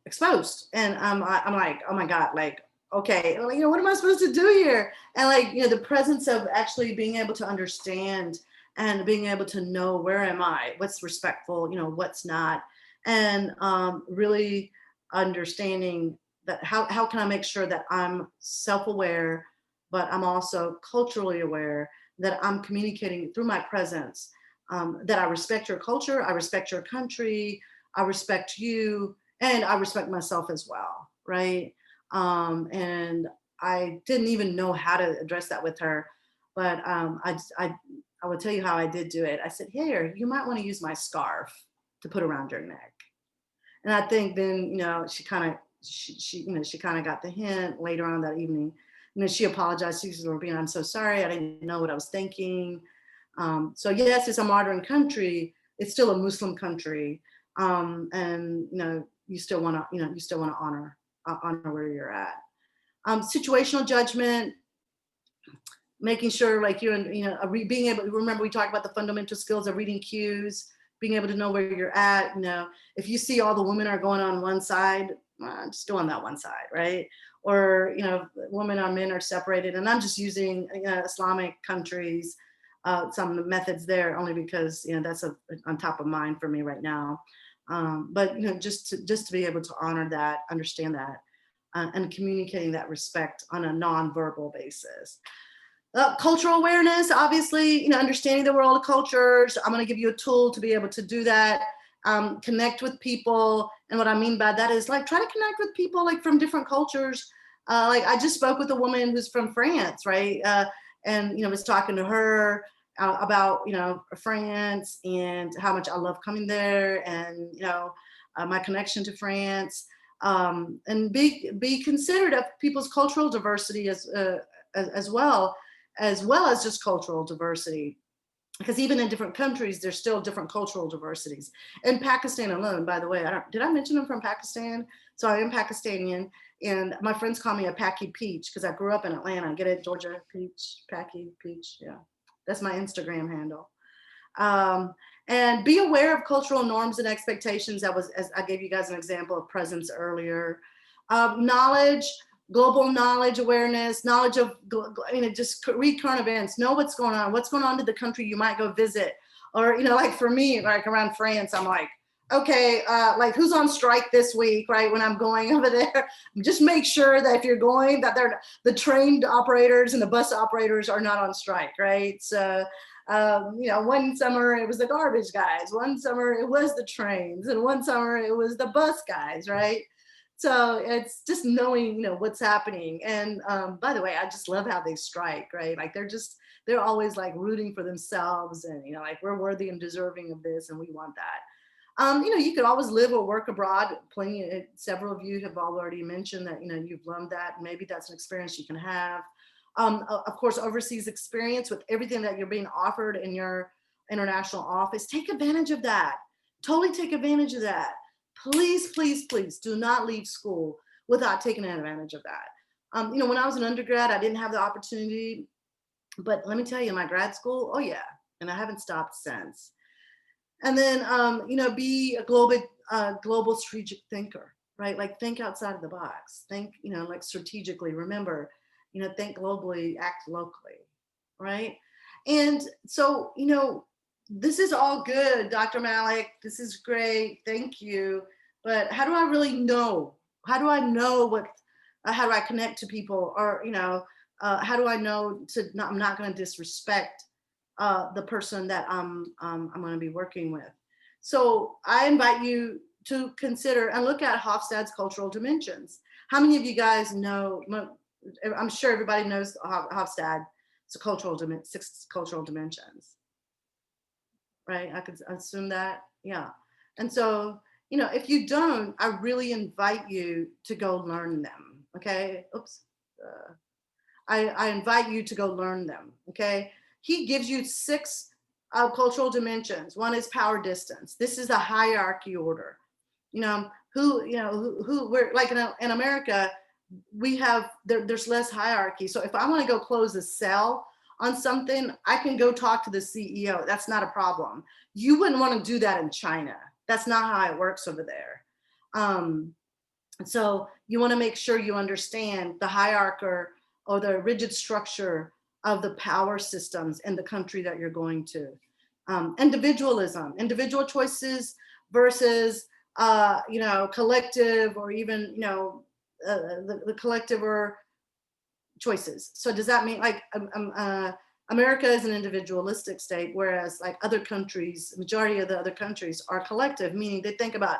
exposed. And I'm like, oh my God, like, okay, well, you know, what am I supposed to do here? And like, you know, the presence of actually being able to understand and being able to know, where am I, what's respectful, you know, what's not, and really understanding that how can I make sure that I'm self-aware, but I'm also culturally aware, that I'm communicating through my presence, that I respect your culture, I respect your country, I respect you, and I respect myself as well, right? And I didn't even know how to address that with her, but I will tell you how I did do it. I said, here, you might want to use my scarf to put around your neck. And I think then, you know, she kind of got the hint later on that evening. You know, she apologized. She said, Robina, I'm so sorry. I didn't know what I was thinking. So yes, it's a modern country. It's still a Muslim country. And, you know, you still want to honor where you're at. Situational judgment, making sure like you're in, you know, being able to remember, we talked about the fundamental skills of reading cues, being able to know where you're at. You know, if you see all the women are going on one side, just go on that one side, right? Or, you know, women or men are separated. And I'm just using, you know, Islamic countries, some methods there only because, you know, that's on top of mind for me right now. But, you know, just to be able to honor that, understand that, and communicating that respect on a non-verbal basis. Cultural awareness, obviously, you know, understanding the world of cultures. I'm going to give you a tool to be able to do that. Connect with people. And what I mean by that is like, try to connect with people like from different cultures. Like I just spoke with a woman who's from France, right? And, you know, was talking to her about, you know, France and how much I love coming there, and, you know, my connection to France, and be considerate of people's cultural diversity as well as just cultural diversity. Because even in different countries, there's still different cultural diversities. In Pakistan alone, by the way, did I mention I'm from Pakistan? So I am Pakistani, And my friends call me a Packy Peach because I grew up in Atlanta. Get it, Georgia Peach, Packy Peach. Yeah, that's my Instagram handle. And be aware of cultural norms and expectations. That was, as I gave you guys an example of presence earlier. Knowledge, global knowledge, awareness, knowledge of, just read current events, know what's going on to the country you might go visit. Or, like for me, like around France, I'm like, okay, like who's on strike this week, right? When I'm going over there, just make sure that if you're going, that the train operators and the bus operators are not on strike, right? So, one summer it was the garbage guys, one summer it was the trains, and one summer it was the bus guys, right? So it's just knowing, what's happening. And by the way, I just love how they strike, right? Like they're always like rooting for themselves and, like we're worthy and deserving of this and we want that. You could always live or work abroad. Several of you have already mentioned that, you've learned that. Maybe that's an experience you can have. Of course, overseas experience with everything that you're being offered in your international office. Take advantage of that. Totally take advantage of that. Please, please, please do not leave school without taking advantage of that. When I was an undergrad, I didn't have the opportunity, but let me tell you, in my grad school, oh yeah, and I haven't stopped since. And then, be a global strategic thinker, right? Like think outside of the box, think, like strategically, remember, think globally, act locally, right? And so, this is all good, Dr. Malik, this is great, thank you. But how do I really know? How do I know how do I connect to people? Or, how do I know I'm not gonna disrespect the person that I'm going to be working with. So I invite you to consider and look at Hofstade's cultural dimensions. How many of you guys know? I'm sure everybody knows Hofstade. It's a 6 cultural dimensions, right? I could assume that, yeah. And so, if you don't, I really invite you to go learn them. Okay. Oops. I invite you to go learn them. Okay. He gives you 6 cultural dimensions. One is power distance. This is a hierarchy order. We're like in America, we have, there's less hierarchy. So if I want to go close a sale on something, I can go talk to the CEO. That's not a problem. You wouldn't want to do that in China. That's not how it works over there. So you want to make sure you understand the hierarchy or the rigid structure of the power systems in the country that you're going to. Individualism, individual choices versus, collective, or even, the collective or choices. So does that mean like America is an individualistic state, whereas like other countries, majority of the other countries are collective, meaning they think about,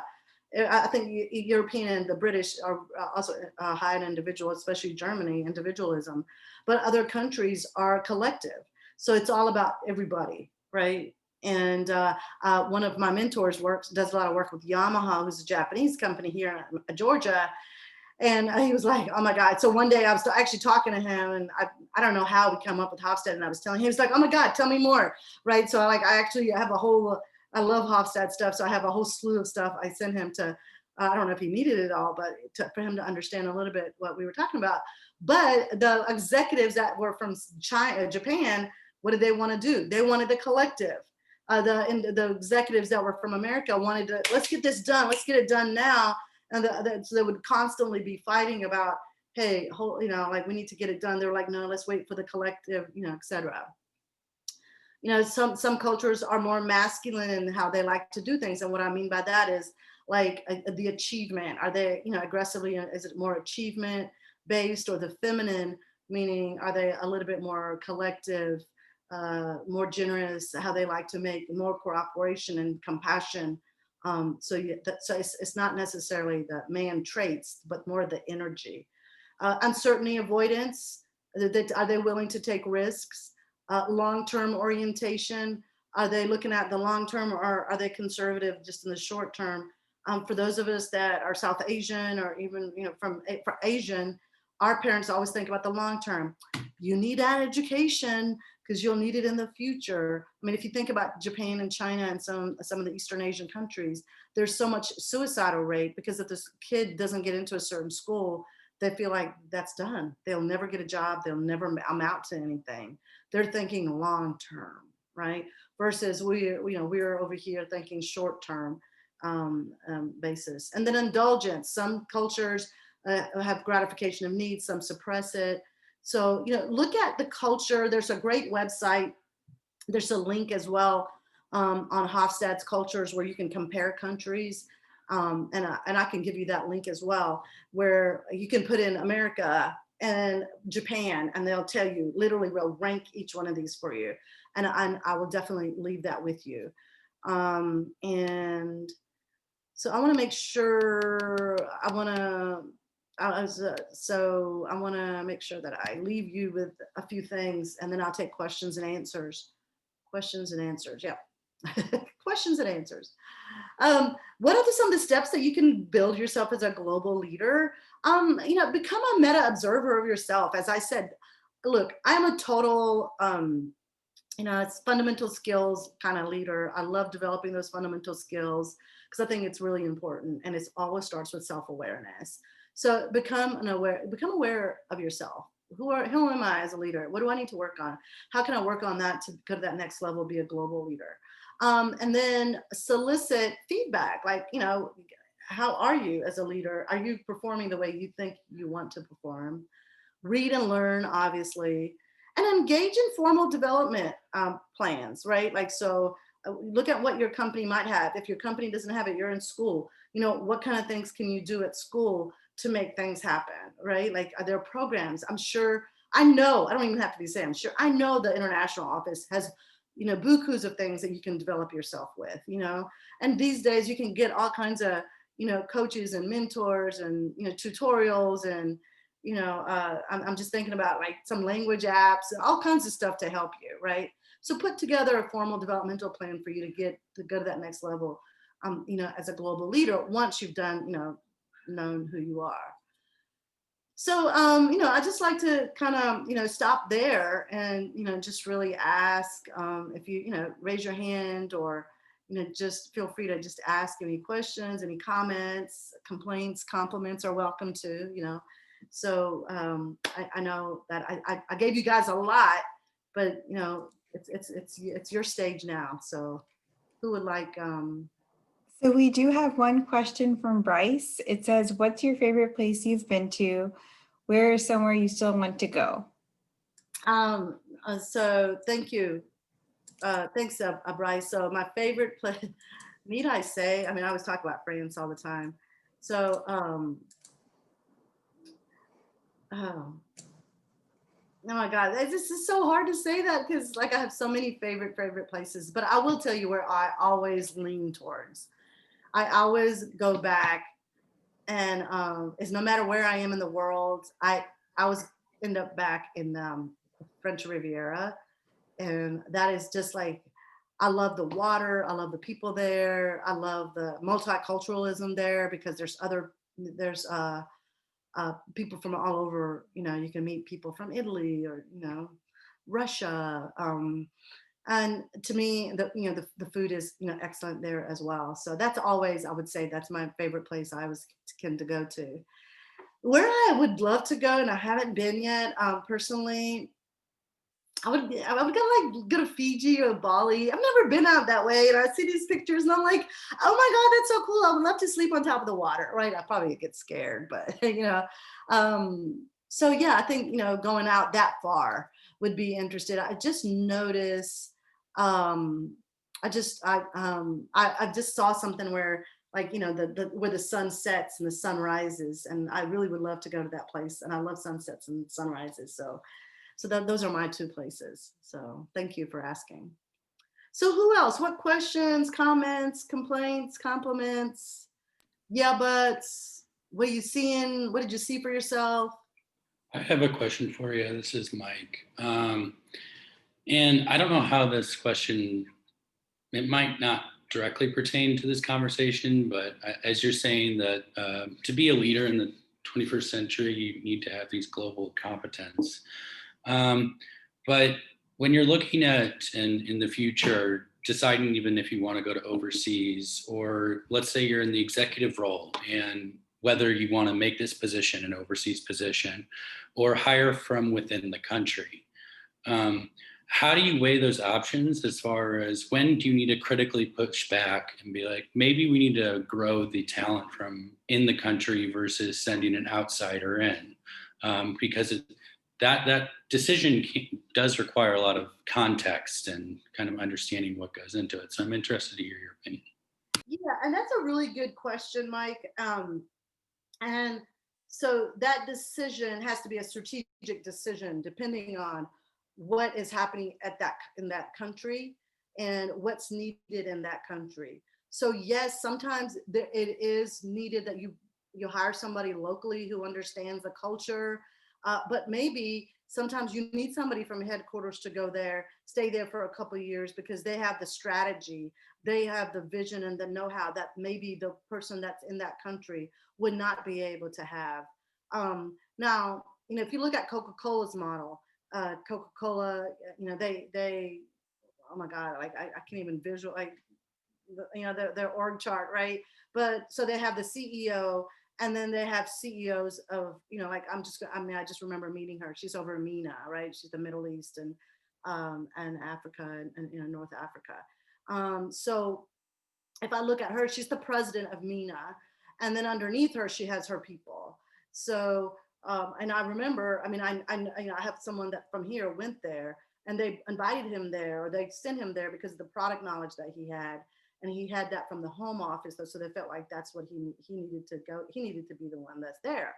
I think European and the British are also high in individual, especially Germany, individualism, but other countries are collective. So it's all about everybody, right? And one of my mentors does a lot of work with Yamaha, who's a Japanese company here in Georgia. And he was like, oh my God. So one day I was actually talking to him, and I don't know how we come up with Hofstade, and I was telling him, he was like, oh my God, tell me more, right? So I actually have I love Hofstade stuff. So I have a whole slew of stuff I sent him to, I don't know if he needed it all, but for him to understand a little bit what we were talking about. But the executives that were from Japan, what did they want to do? They wanted the collective. The executives that were from America wanted to, let's get this done. Let's get it done now. And so they would constantly be fighting about, hey, like we need to get it done. They're like, no, let's wait for the collective, et cetera. Some cultures are more masculine in how they like to do things. And what I mean by that is like the achievement. Are they, aggressively, is it more achievement based, or the feminine, meaning are they a little bit more collective, more generous, how they like to make more cooperation and compassion. So it's not necessarily the man traits, but more the energy. Uncertainty avoidance, are they willing to take risks? Long-term orientation, are they looking at the long-term, or are they conservative just in the short term? For those of us that are South Asian, or even for Asian, our parents always think about the long term. You need that education because you'll need it in the future. I mean, if you think about Japan and China and some of the Eastern Asian countries, there's so much suicidal rate because if this kid doesn't get into a certain school, they feel like that's done. They'll never get a job. They'll never amount to anything. They're thinking long term, right? Versus we're over here thinking short term basis. And then indulgence. Some cultures have gratification of needs. Some suppress it. So look at the culture. There's a great website. There's a link as well on Hofstade's cultures where you can compare countries. And I can give you that link as well, where you can put in America and Japan, and they'll tell you, literally will rank each one of these for you. And I will definitely leave that with you. And so I want to make sure, I want to make sure that I leave you with a few things, and then I'll take questions and answers. Questions and answers, yeah. Questions and answers. What are some of the steps that you can build yourself as a global leader? Become a meta observer of yourself. As I said, look, I'm a total, it's fundamental skills kind of leader. I love developing those fundamental skills because I think it's really important, and it always starts with self-awareness. So become aware of yourself. Who am I as a leader? What do I need to work on? How can I work on that to go to that next level, be a global leader? And then solicit feedback, like, how are you as a leader? Are you performing the way you think you want to perform? Read and learn, obviously, and engage in formal development plans, right? Like, so look at what your company might have. If your company doesn't have it, you're in school. What kind of things can you do at school to make things happen, right? Like, are there programs? I don't even have to be saying, I know the international office has, bukus of things that you can develop yourself with, and these days you can get all kinds of, coaches and mentors and, tutorials and, I'm just thinking about like some language apps and all kinds of stuff to help you, right? So put together a formal developmental plan for you to go to that next level, as a global leader once you've done, known who you are. So, I just like to kind of, stop there and, just really ask if you, raise your hand or, just feel free to just ask any questions, any comments, complaints, compliments are welcome too, So I know that I gave you guys a lot, but, it's your stage now. So who would like, So we do have one question from Bryce. It says, what's your favorite place you've been to? Where is somewhere you still want to go? So thank you. Thanks, Bryce. So my favorite place, need I say, I always talk about France all the time. So, oh my God, this is so hard to say that because like I have so many favorite places, but I will tell you where I always lean towards. I always go back, and it's no matter where I am in the world, I always end up back in French Riviera, and that is just like, I love the water, I love the people there, I love the multiculturalism there because there's people from all over. You can meet people from Italy or Russia. And to me, the food is excellent there as well. So that's always, I would say, that's my favorite place I was tend to go to. Where I would love to go and I haven't been yet, personally, I would go to Fiji or Bali. I've never been out that way, and I see these pictures and I'm like, oh my God, that's so cool. I would love to sleep on top of the water, right? I probably get scared, but so yeah, I think going out that far would be interested. I just noticed, I just saw something where like where the sun sets and the sun rises, and I really would love to go to that place. And I love sunsets and sunrises, so those are my two places. So thank you for asking. So who else? What questions, comments, complaints, compliments? Yeah, buts. What are you seeing? What did you see for yourself? I have a question for you. This is Mike. And I don't know how this question, it might not directly pertain to this conversation, but as you're saying that to be a leader in the 21st century, you need to have these global competence. But when you're looking at in the future, deciding even if you want to go to overseas, or let's say you're in the executive role and whether you want to make this position an overseas position or hire from within the country. How do you weigh those options as far as when do you need to critically push back and be like, maybe we need to grow the talent from in the country versus sending an outsider in? Because that decision does require a lot of context and kind of understanding what goes into it. So I'm interested to hear your opinion. Yeah, and that's a really good question, Mike. And so that decision has to be a strategic decision depending on what is happening in that country and what's needed in that country. So yes, sometimes it is needed that you hire somebody locally who understands the culture, but maybe sometimes you need somebody from headquarters to go there, stay there for a couple of years because they have the strategy, they have the vision and the know-how that maybe the person that's in that country would not be able to have. Now, if you look at Coca-Cola's model, Coca-Cola, they, oh my God, like I can't even visual, like, their org chart, right? But so they have the CEO, and then they have CEOs of, like I just remember meeting her. She's over in MENA, right? She's the Middle East and Africa and North Africa. So if I look at her, she's the president of MENA, and then underneath her, she has her people. So, and I remember, I have someone that from here went there, and they invited him there, or they sent him there because of the product knowledge that he had, and he had that from the home office, so they felt like that's what he needed to go. He needed to be the one that's there.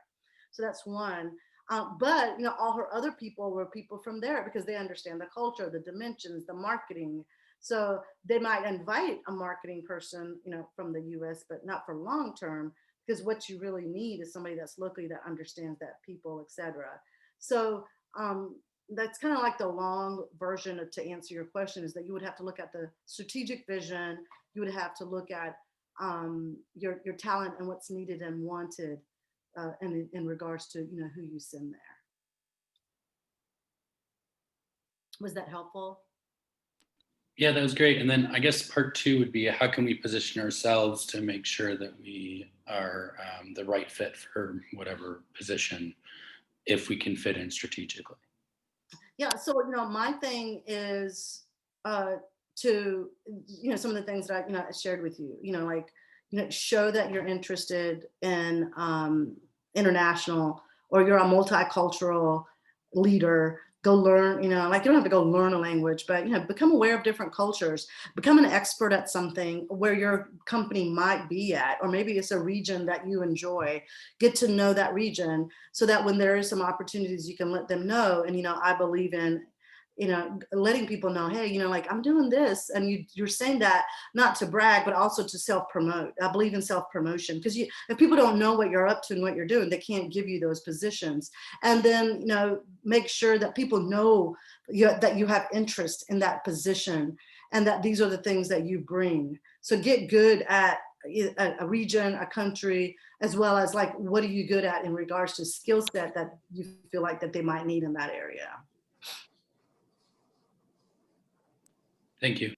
So that's one. But all her other people were people from there because they understand the culture, the dimensions, the marketing. So they might invite a marketing person, from the US, but not for long term, because what you really need is somebody that's locally that understands that people, etc. So that's kind of like the long version to answer your question, is that you would have to look at the strategic vision. You would have to look at your talent and what's needed and wanted in regards to who you send there. Was that helpful? Yeah, that was great. And then I guess part two would be, how can we position ourselves to make sure that we are the right fit for whatever position, if we can fit in strategically? Yeah, so my thing is to some of the things that I shared with you. Show that you're interested in international, or you're a multicultural leader. Go learn, like you don't have to go learn a language, but become aware of different cultures, become an expert at something where your company might be at, or maybe it's a region that you enjoy. Get to know that region so that when there is some opportunities, you can let them know. And I believe in letting people know, hey, like I'm doing this, and you're saying that not to brag, but also to self-promote. I believe in self-promotion, because if people don't know what you're up to and what you're doing, they can't give you those positions. And then make sure that people know that you have interest in that position, and that these are the things that you bring. So get good at a region, a country, as well as like, what are you good at in regards to skill set that you feel like that they might need in that area. Thank you.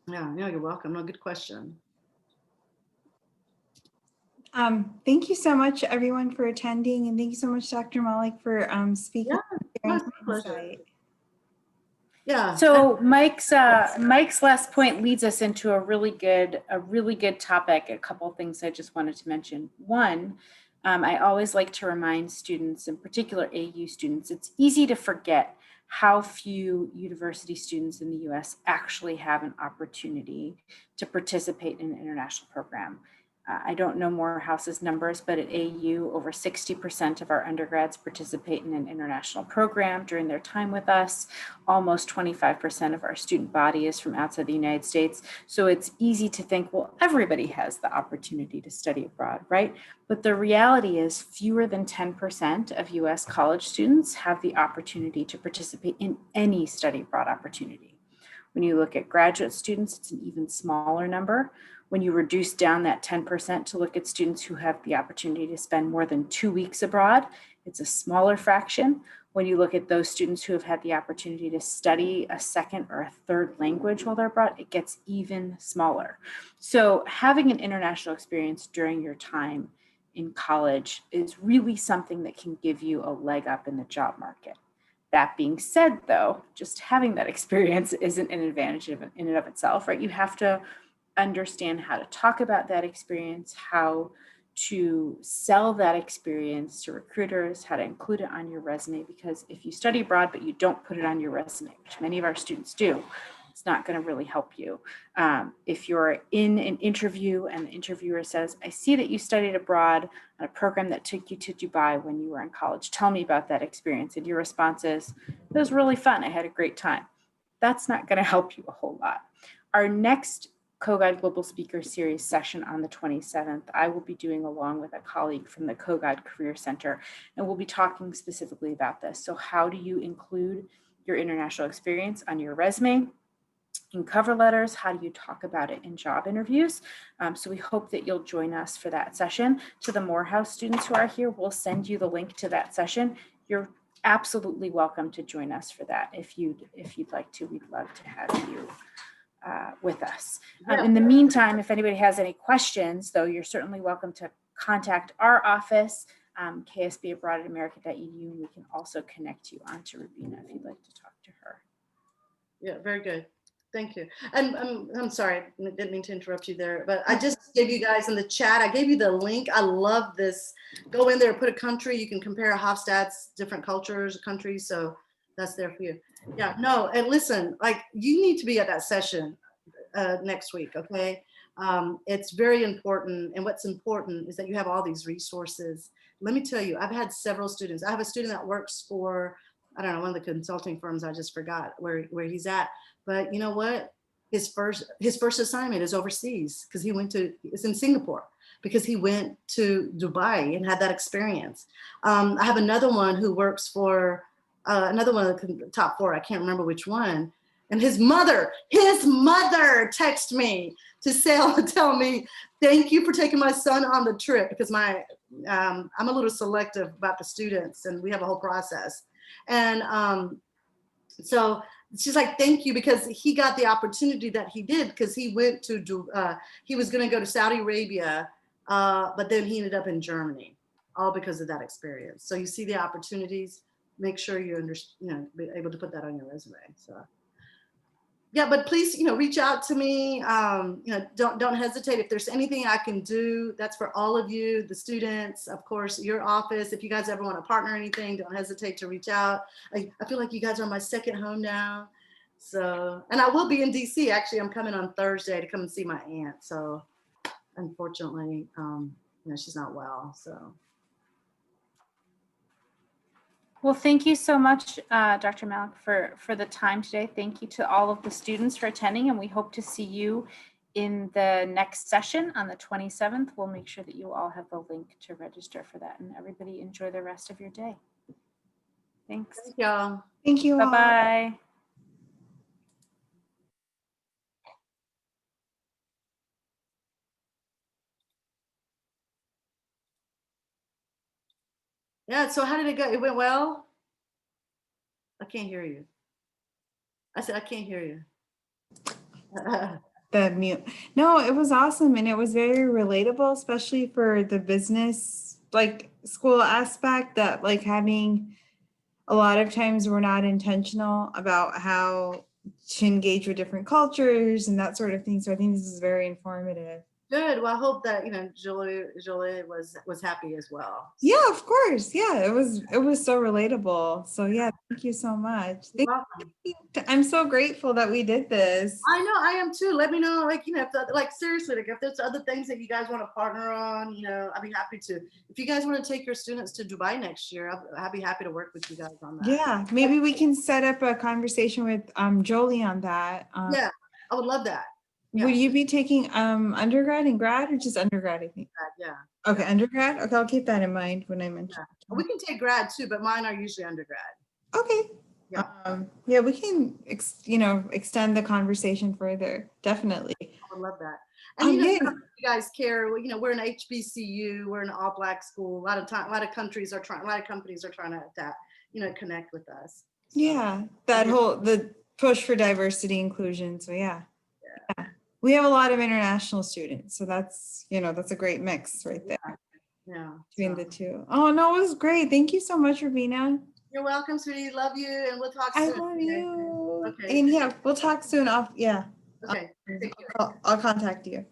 Yeah, you're welcome. No, good question. Thank you so much, everyone, for attending, and thank you so much, Dr. Malik, for speaking. Yeah, my pleasure. Yeah. So Mike's last point leads us into a really good topic. A couple of things I just wanted to mention. One, I always like to remind students, in particular AU students, it's easy to forget how few university students in the US actually have an opportunity to participate in an international program. I don't know Morehouse's numbers, but at AU, over 60% of our undergrads participate in an international program during their time with us. Almost 25% of our student body is from outside the United States. So it's easy to think, well, everybody has the opportunity to study abroad, right? But the reality is fewer than 10% of US college students have the opportunity to participate in any study abroad opportunity. When you look at graduate students, it's an even smaller number. When you reduce down that 10% to look at students who have the opportunity to spend more than 2 weeks abroad, it's a smaller fraction. When you look at those students who have had the opportunity to study a second or a third language while they're abroad, it gets even smaller. So having an international experience during your time in college is really something that can give you a leg up in the job market. That being said, though, just having that experience isn't an advantage in and of itself, right? You have to understand how to talk about that experience, how to sell that experience to recruiters, how to include it on your resume, because if you study abroad but you don't put it on your resume, which many of our students do, it's not going to really help you. If you're in an interview and the interviewer says, I see that you studied abroad on a program that took you to Dubai when you were in college. Tell me about that experience. And your response is, it was really fun. I had a great time. That's not going to help you a whole lot. Our next COGAD Global Speaker Series session on the 27th, I will be doing along with a colleague from the COGAD Career Center, and we'll be talking specifically about this. So how do you include your international experience on your resume? In cover letters, how do you talk about it in job interviews? So we hope that you'll join us for that session. To the Morehouse students who are here, we'll send you the link to that session. You're absolutely welcome to join us for that. If you'd like to, we'd love to have you with us. In the meantime, if anybody has any questions, though, you're certainly welcome to contact our office, ksbabroad@america.edu, and we can also connect you on to Rubina if you'd like to talk to her. Yeah, very good. Thank you. And I'm sorry, I didn't mean to interrupt you there, but I just gave you guys in the chat, I gave you the link. I love this. Go in there, put a country. You can compare Hofstad's different cultures, countries. So that's there for you. Yeah, no, and listen, like you need to be at that session next week, okay? It's very important. And what's important is that you have all these resources. Let me tell you, I've had several students. I have a student that works for, I don't know, one of the consulting firms, I just forgot where he's at. But you know what? His first assignment is overseas because it's in Singapore because he went to Dubai and had that experience. I have another one who works for another one of the top 4. I can't remember which one. And his mother texted me to tell me, thank you for taking my son on the trip because I'm a little selective about the students and we have a whole process. And so she's like, thank you, because he got the opportunity that he did because he went to, he was going to go to Saudi Arabia, but then he ended up in Germany, all because of that experience. So you see the opportunities, make sure you be able to put that on your resume. So yeah, but please, reach out to me. Don't hesitate. If there's anything I can do, that's for all of you, the students, of course, your office. If you guys ever want to partner or anything, don't hesitate to reach out. I feel like you guys are my second home now. So, and I will be in DC. Actually, I'm coming on Thursday to come and see my aunt. So unfortunately, she's not well, so. Well, thank you so much, Dr. Malik, for the time today. Thank you to all of the students for attending, and we hope to see you in the next session on the 27th. We'll make sure that you all have the link to register for that, and everybody enjoy the rest of your day. Thanks. Thank y'all. Thank you all. Bye-bye. Yeah, so how did it go? It went well? I can't hear you. I said, I can't hear you. The mute. No, it was awesome. And it was very relatable, especially for the business, school aspect, that having a lot of times we're not intentional about how to engage with different cultures and that sort of thing. So I think this is very informative. Good. Well, I hope that Julie was happy as well. Yeah, of course. Yeah, it was so relatable. So yeah, thank you so much. I'm so grateful that we did this. I know, I am too. Let me know, seriously, if there's other things that you guys want to partner on, I'd be happy to. If you guys want to take your students to Dubai next year, I'd be happy to work with you guys on that. Yeah, maybe we can set up a conversation with Jolie on that. Yeah, I would love that. Yeah. Would you be taking undergrad and grad, or just undergrad, I think? Yeah. Okay, undergrad? Okay, I'll keep that in mind when I mention. Yeah. We can take grad too, but mine are usually undergrad. Okay. Yeah. We can, extend the conversation further. Definitely. I would love that. And if you guys care, we're an HBCU, we're an all-Black school. A lot of companies are trying to adapt, connect with us. So, yeah, the push for diversity inclusion. So yeah. We have a lot of international students, so that's a great mix right there. Yeah. between so. the two. Oh no, it was great. Thank you so much, Ravina. You're welcome, sweetie. Love you, and we'll talk I soon. love okay? you. Okay. And yeah, we'll talk soon. Yeah. Okay. Take care. I'll contact you.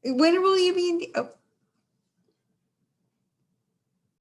When will you be in? Oh,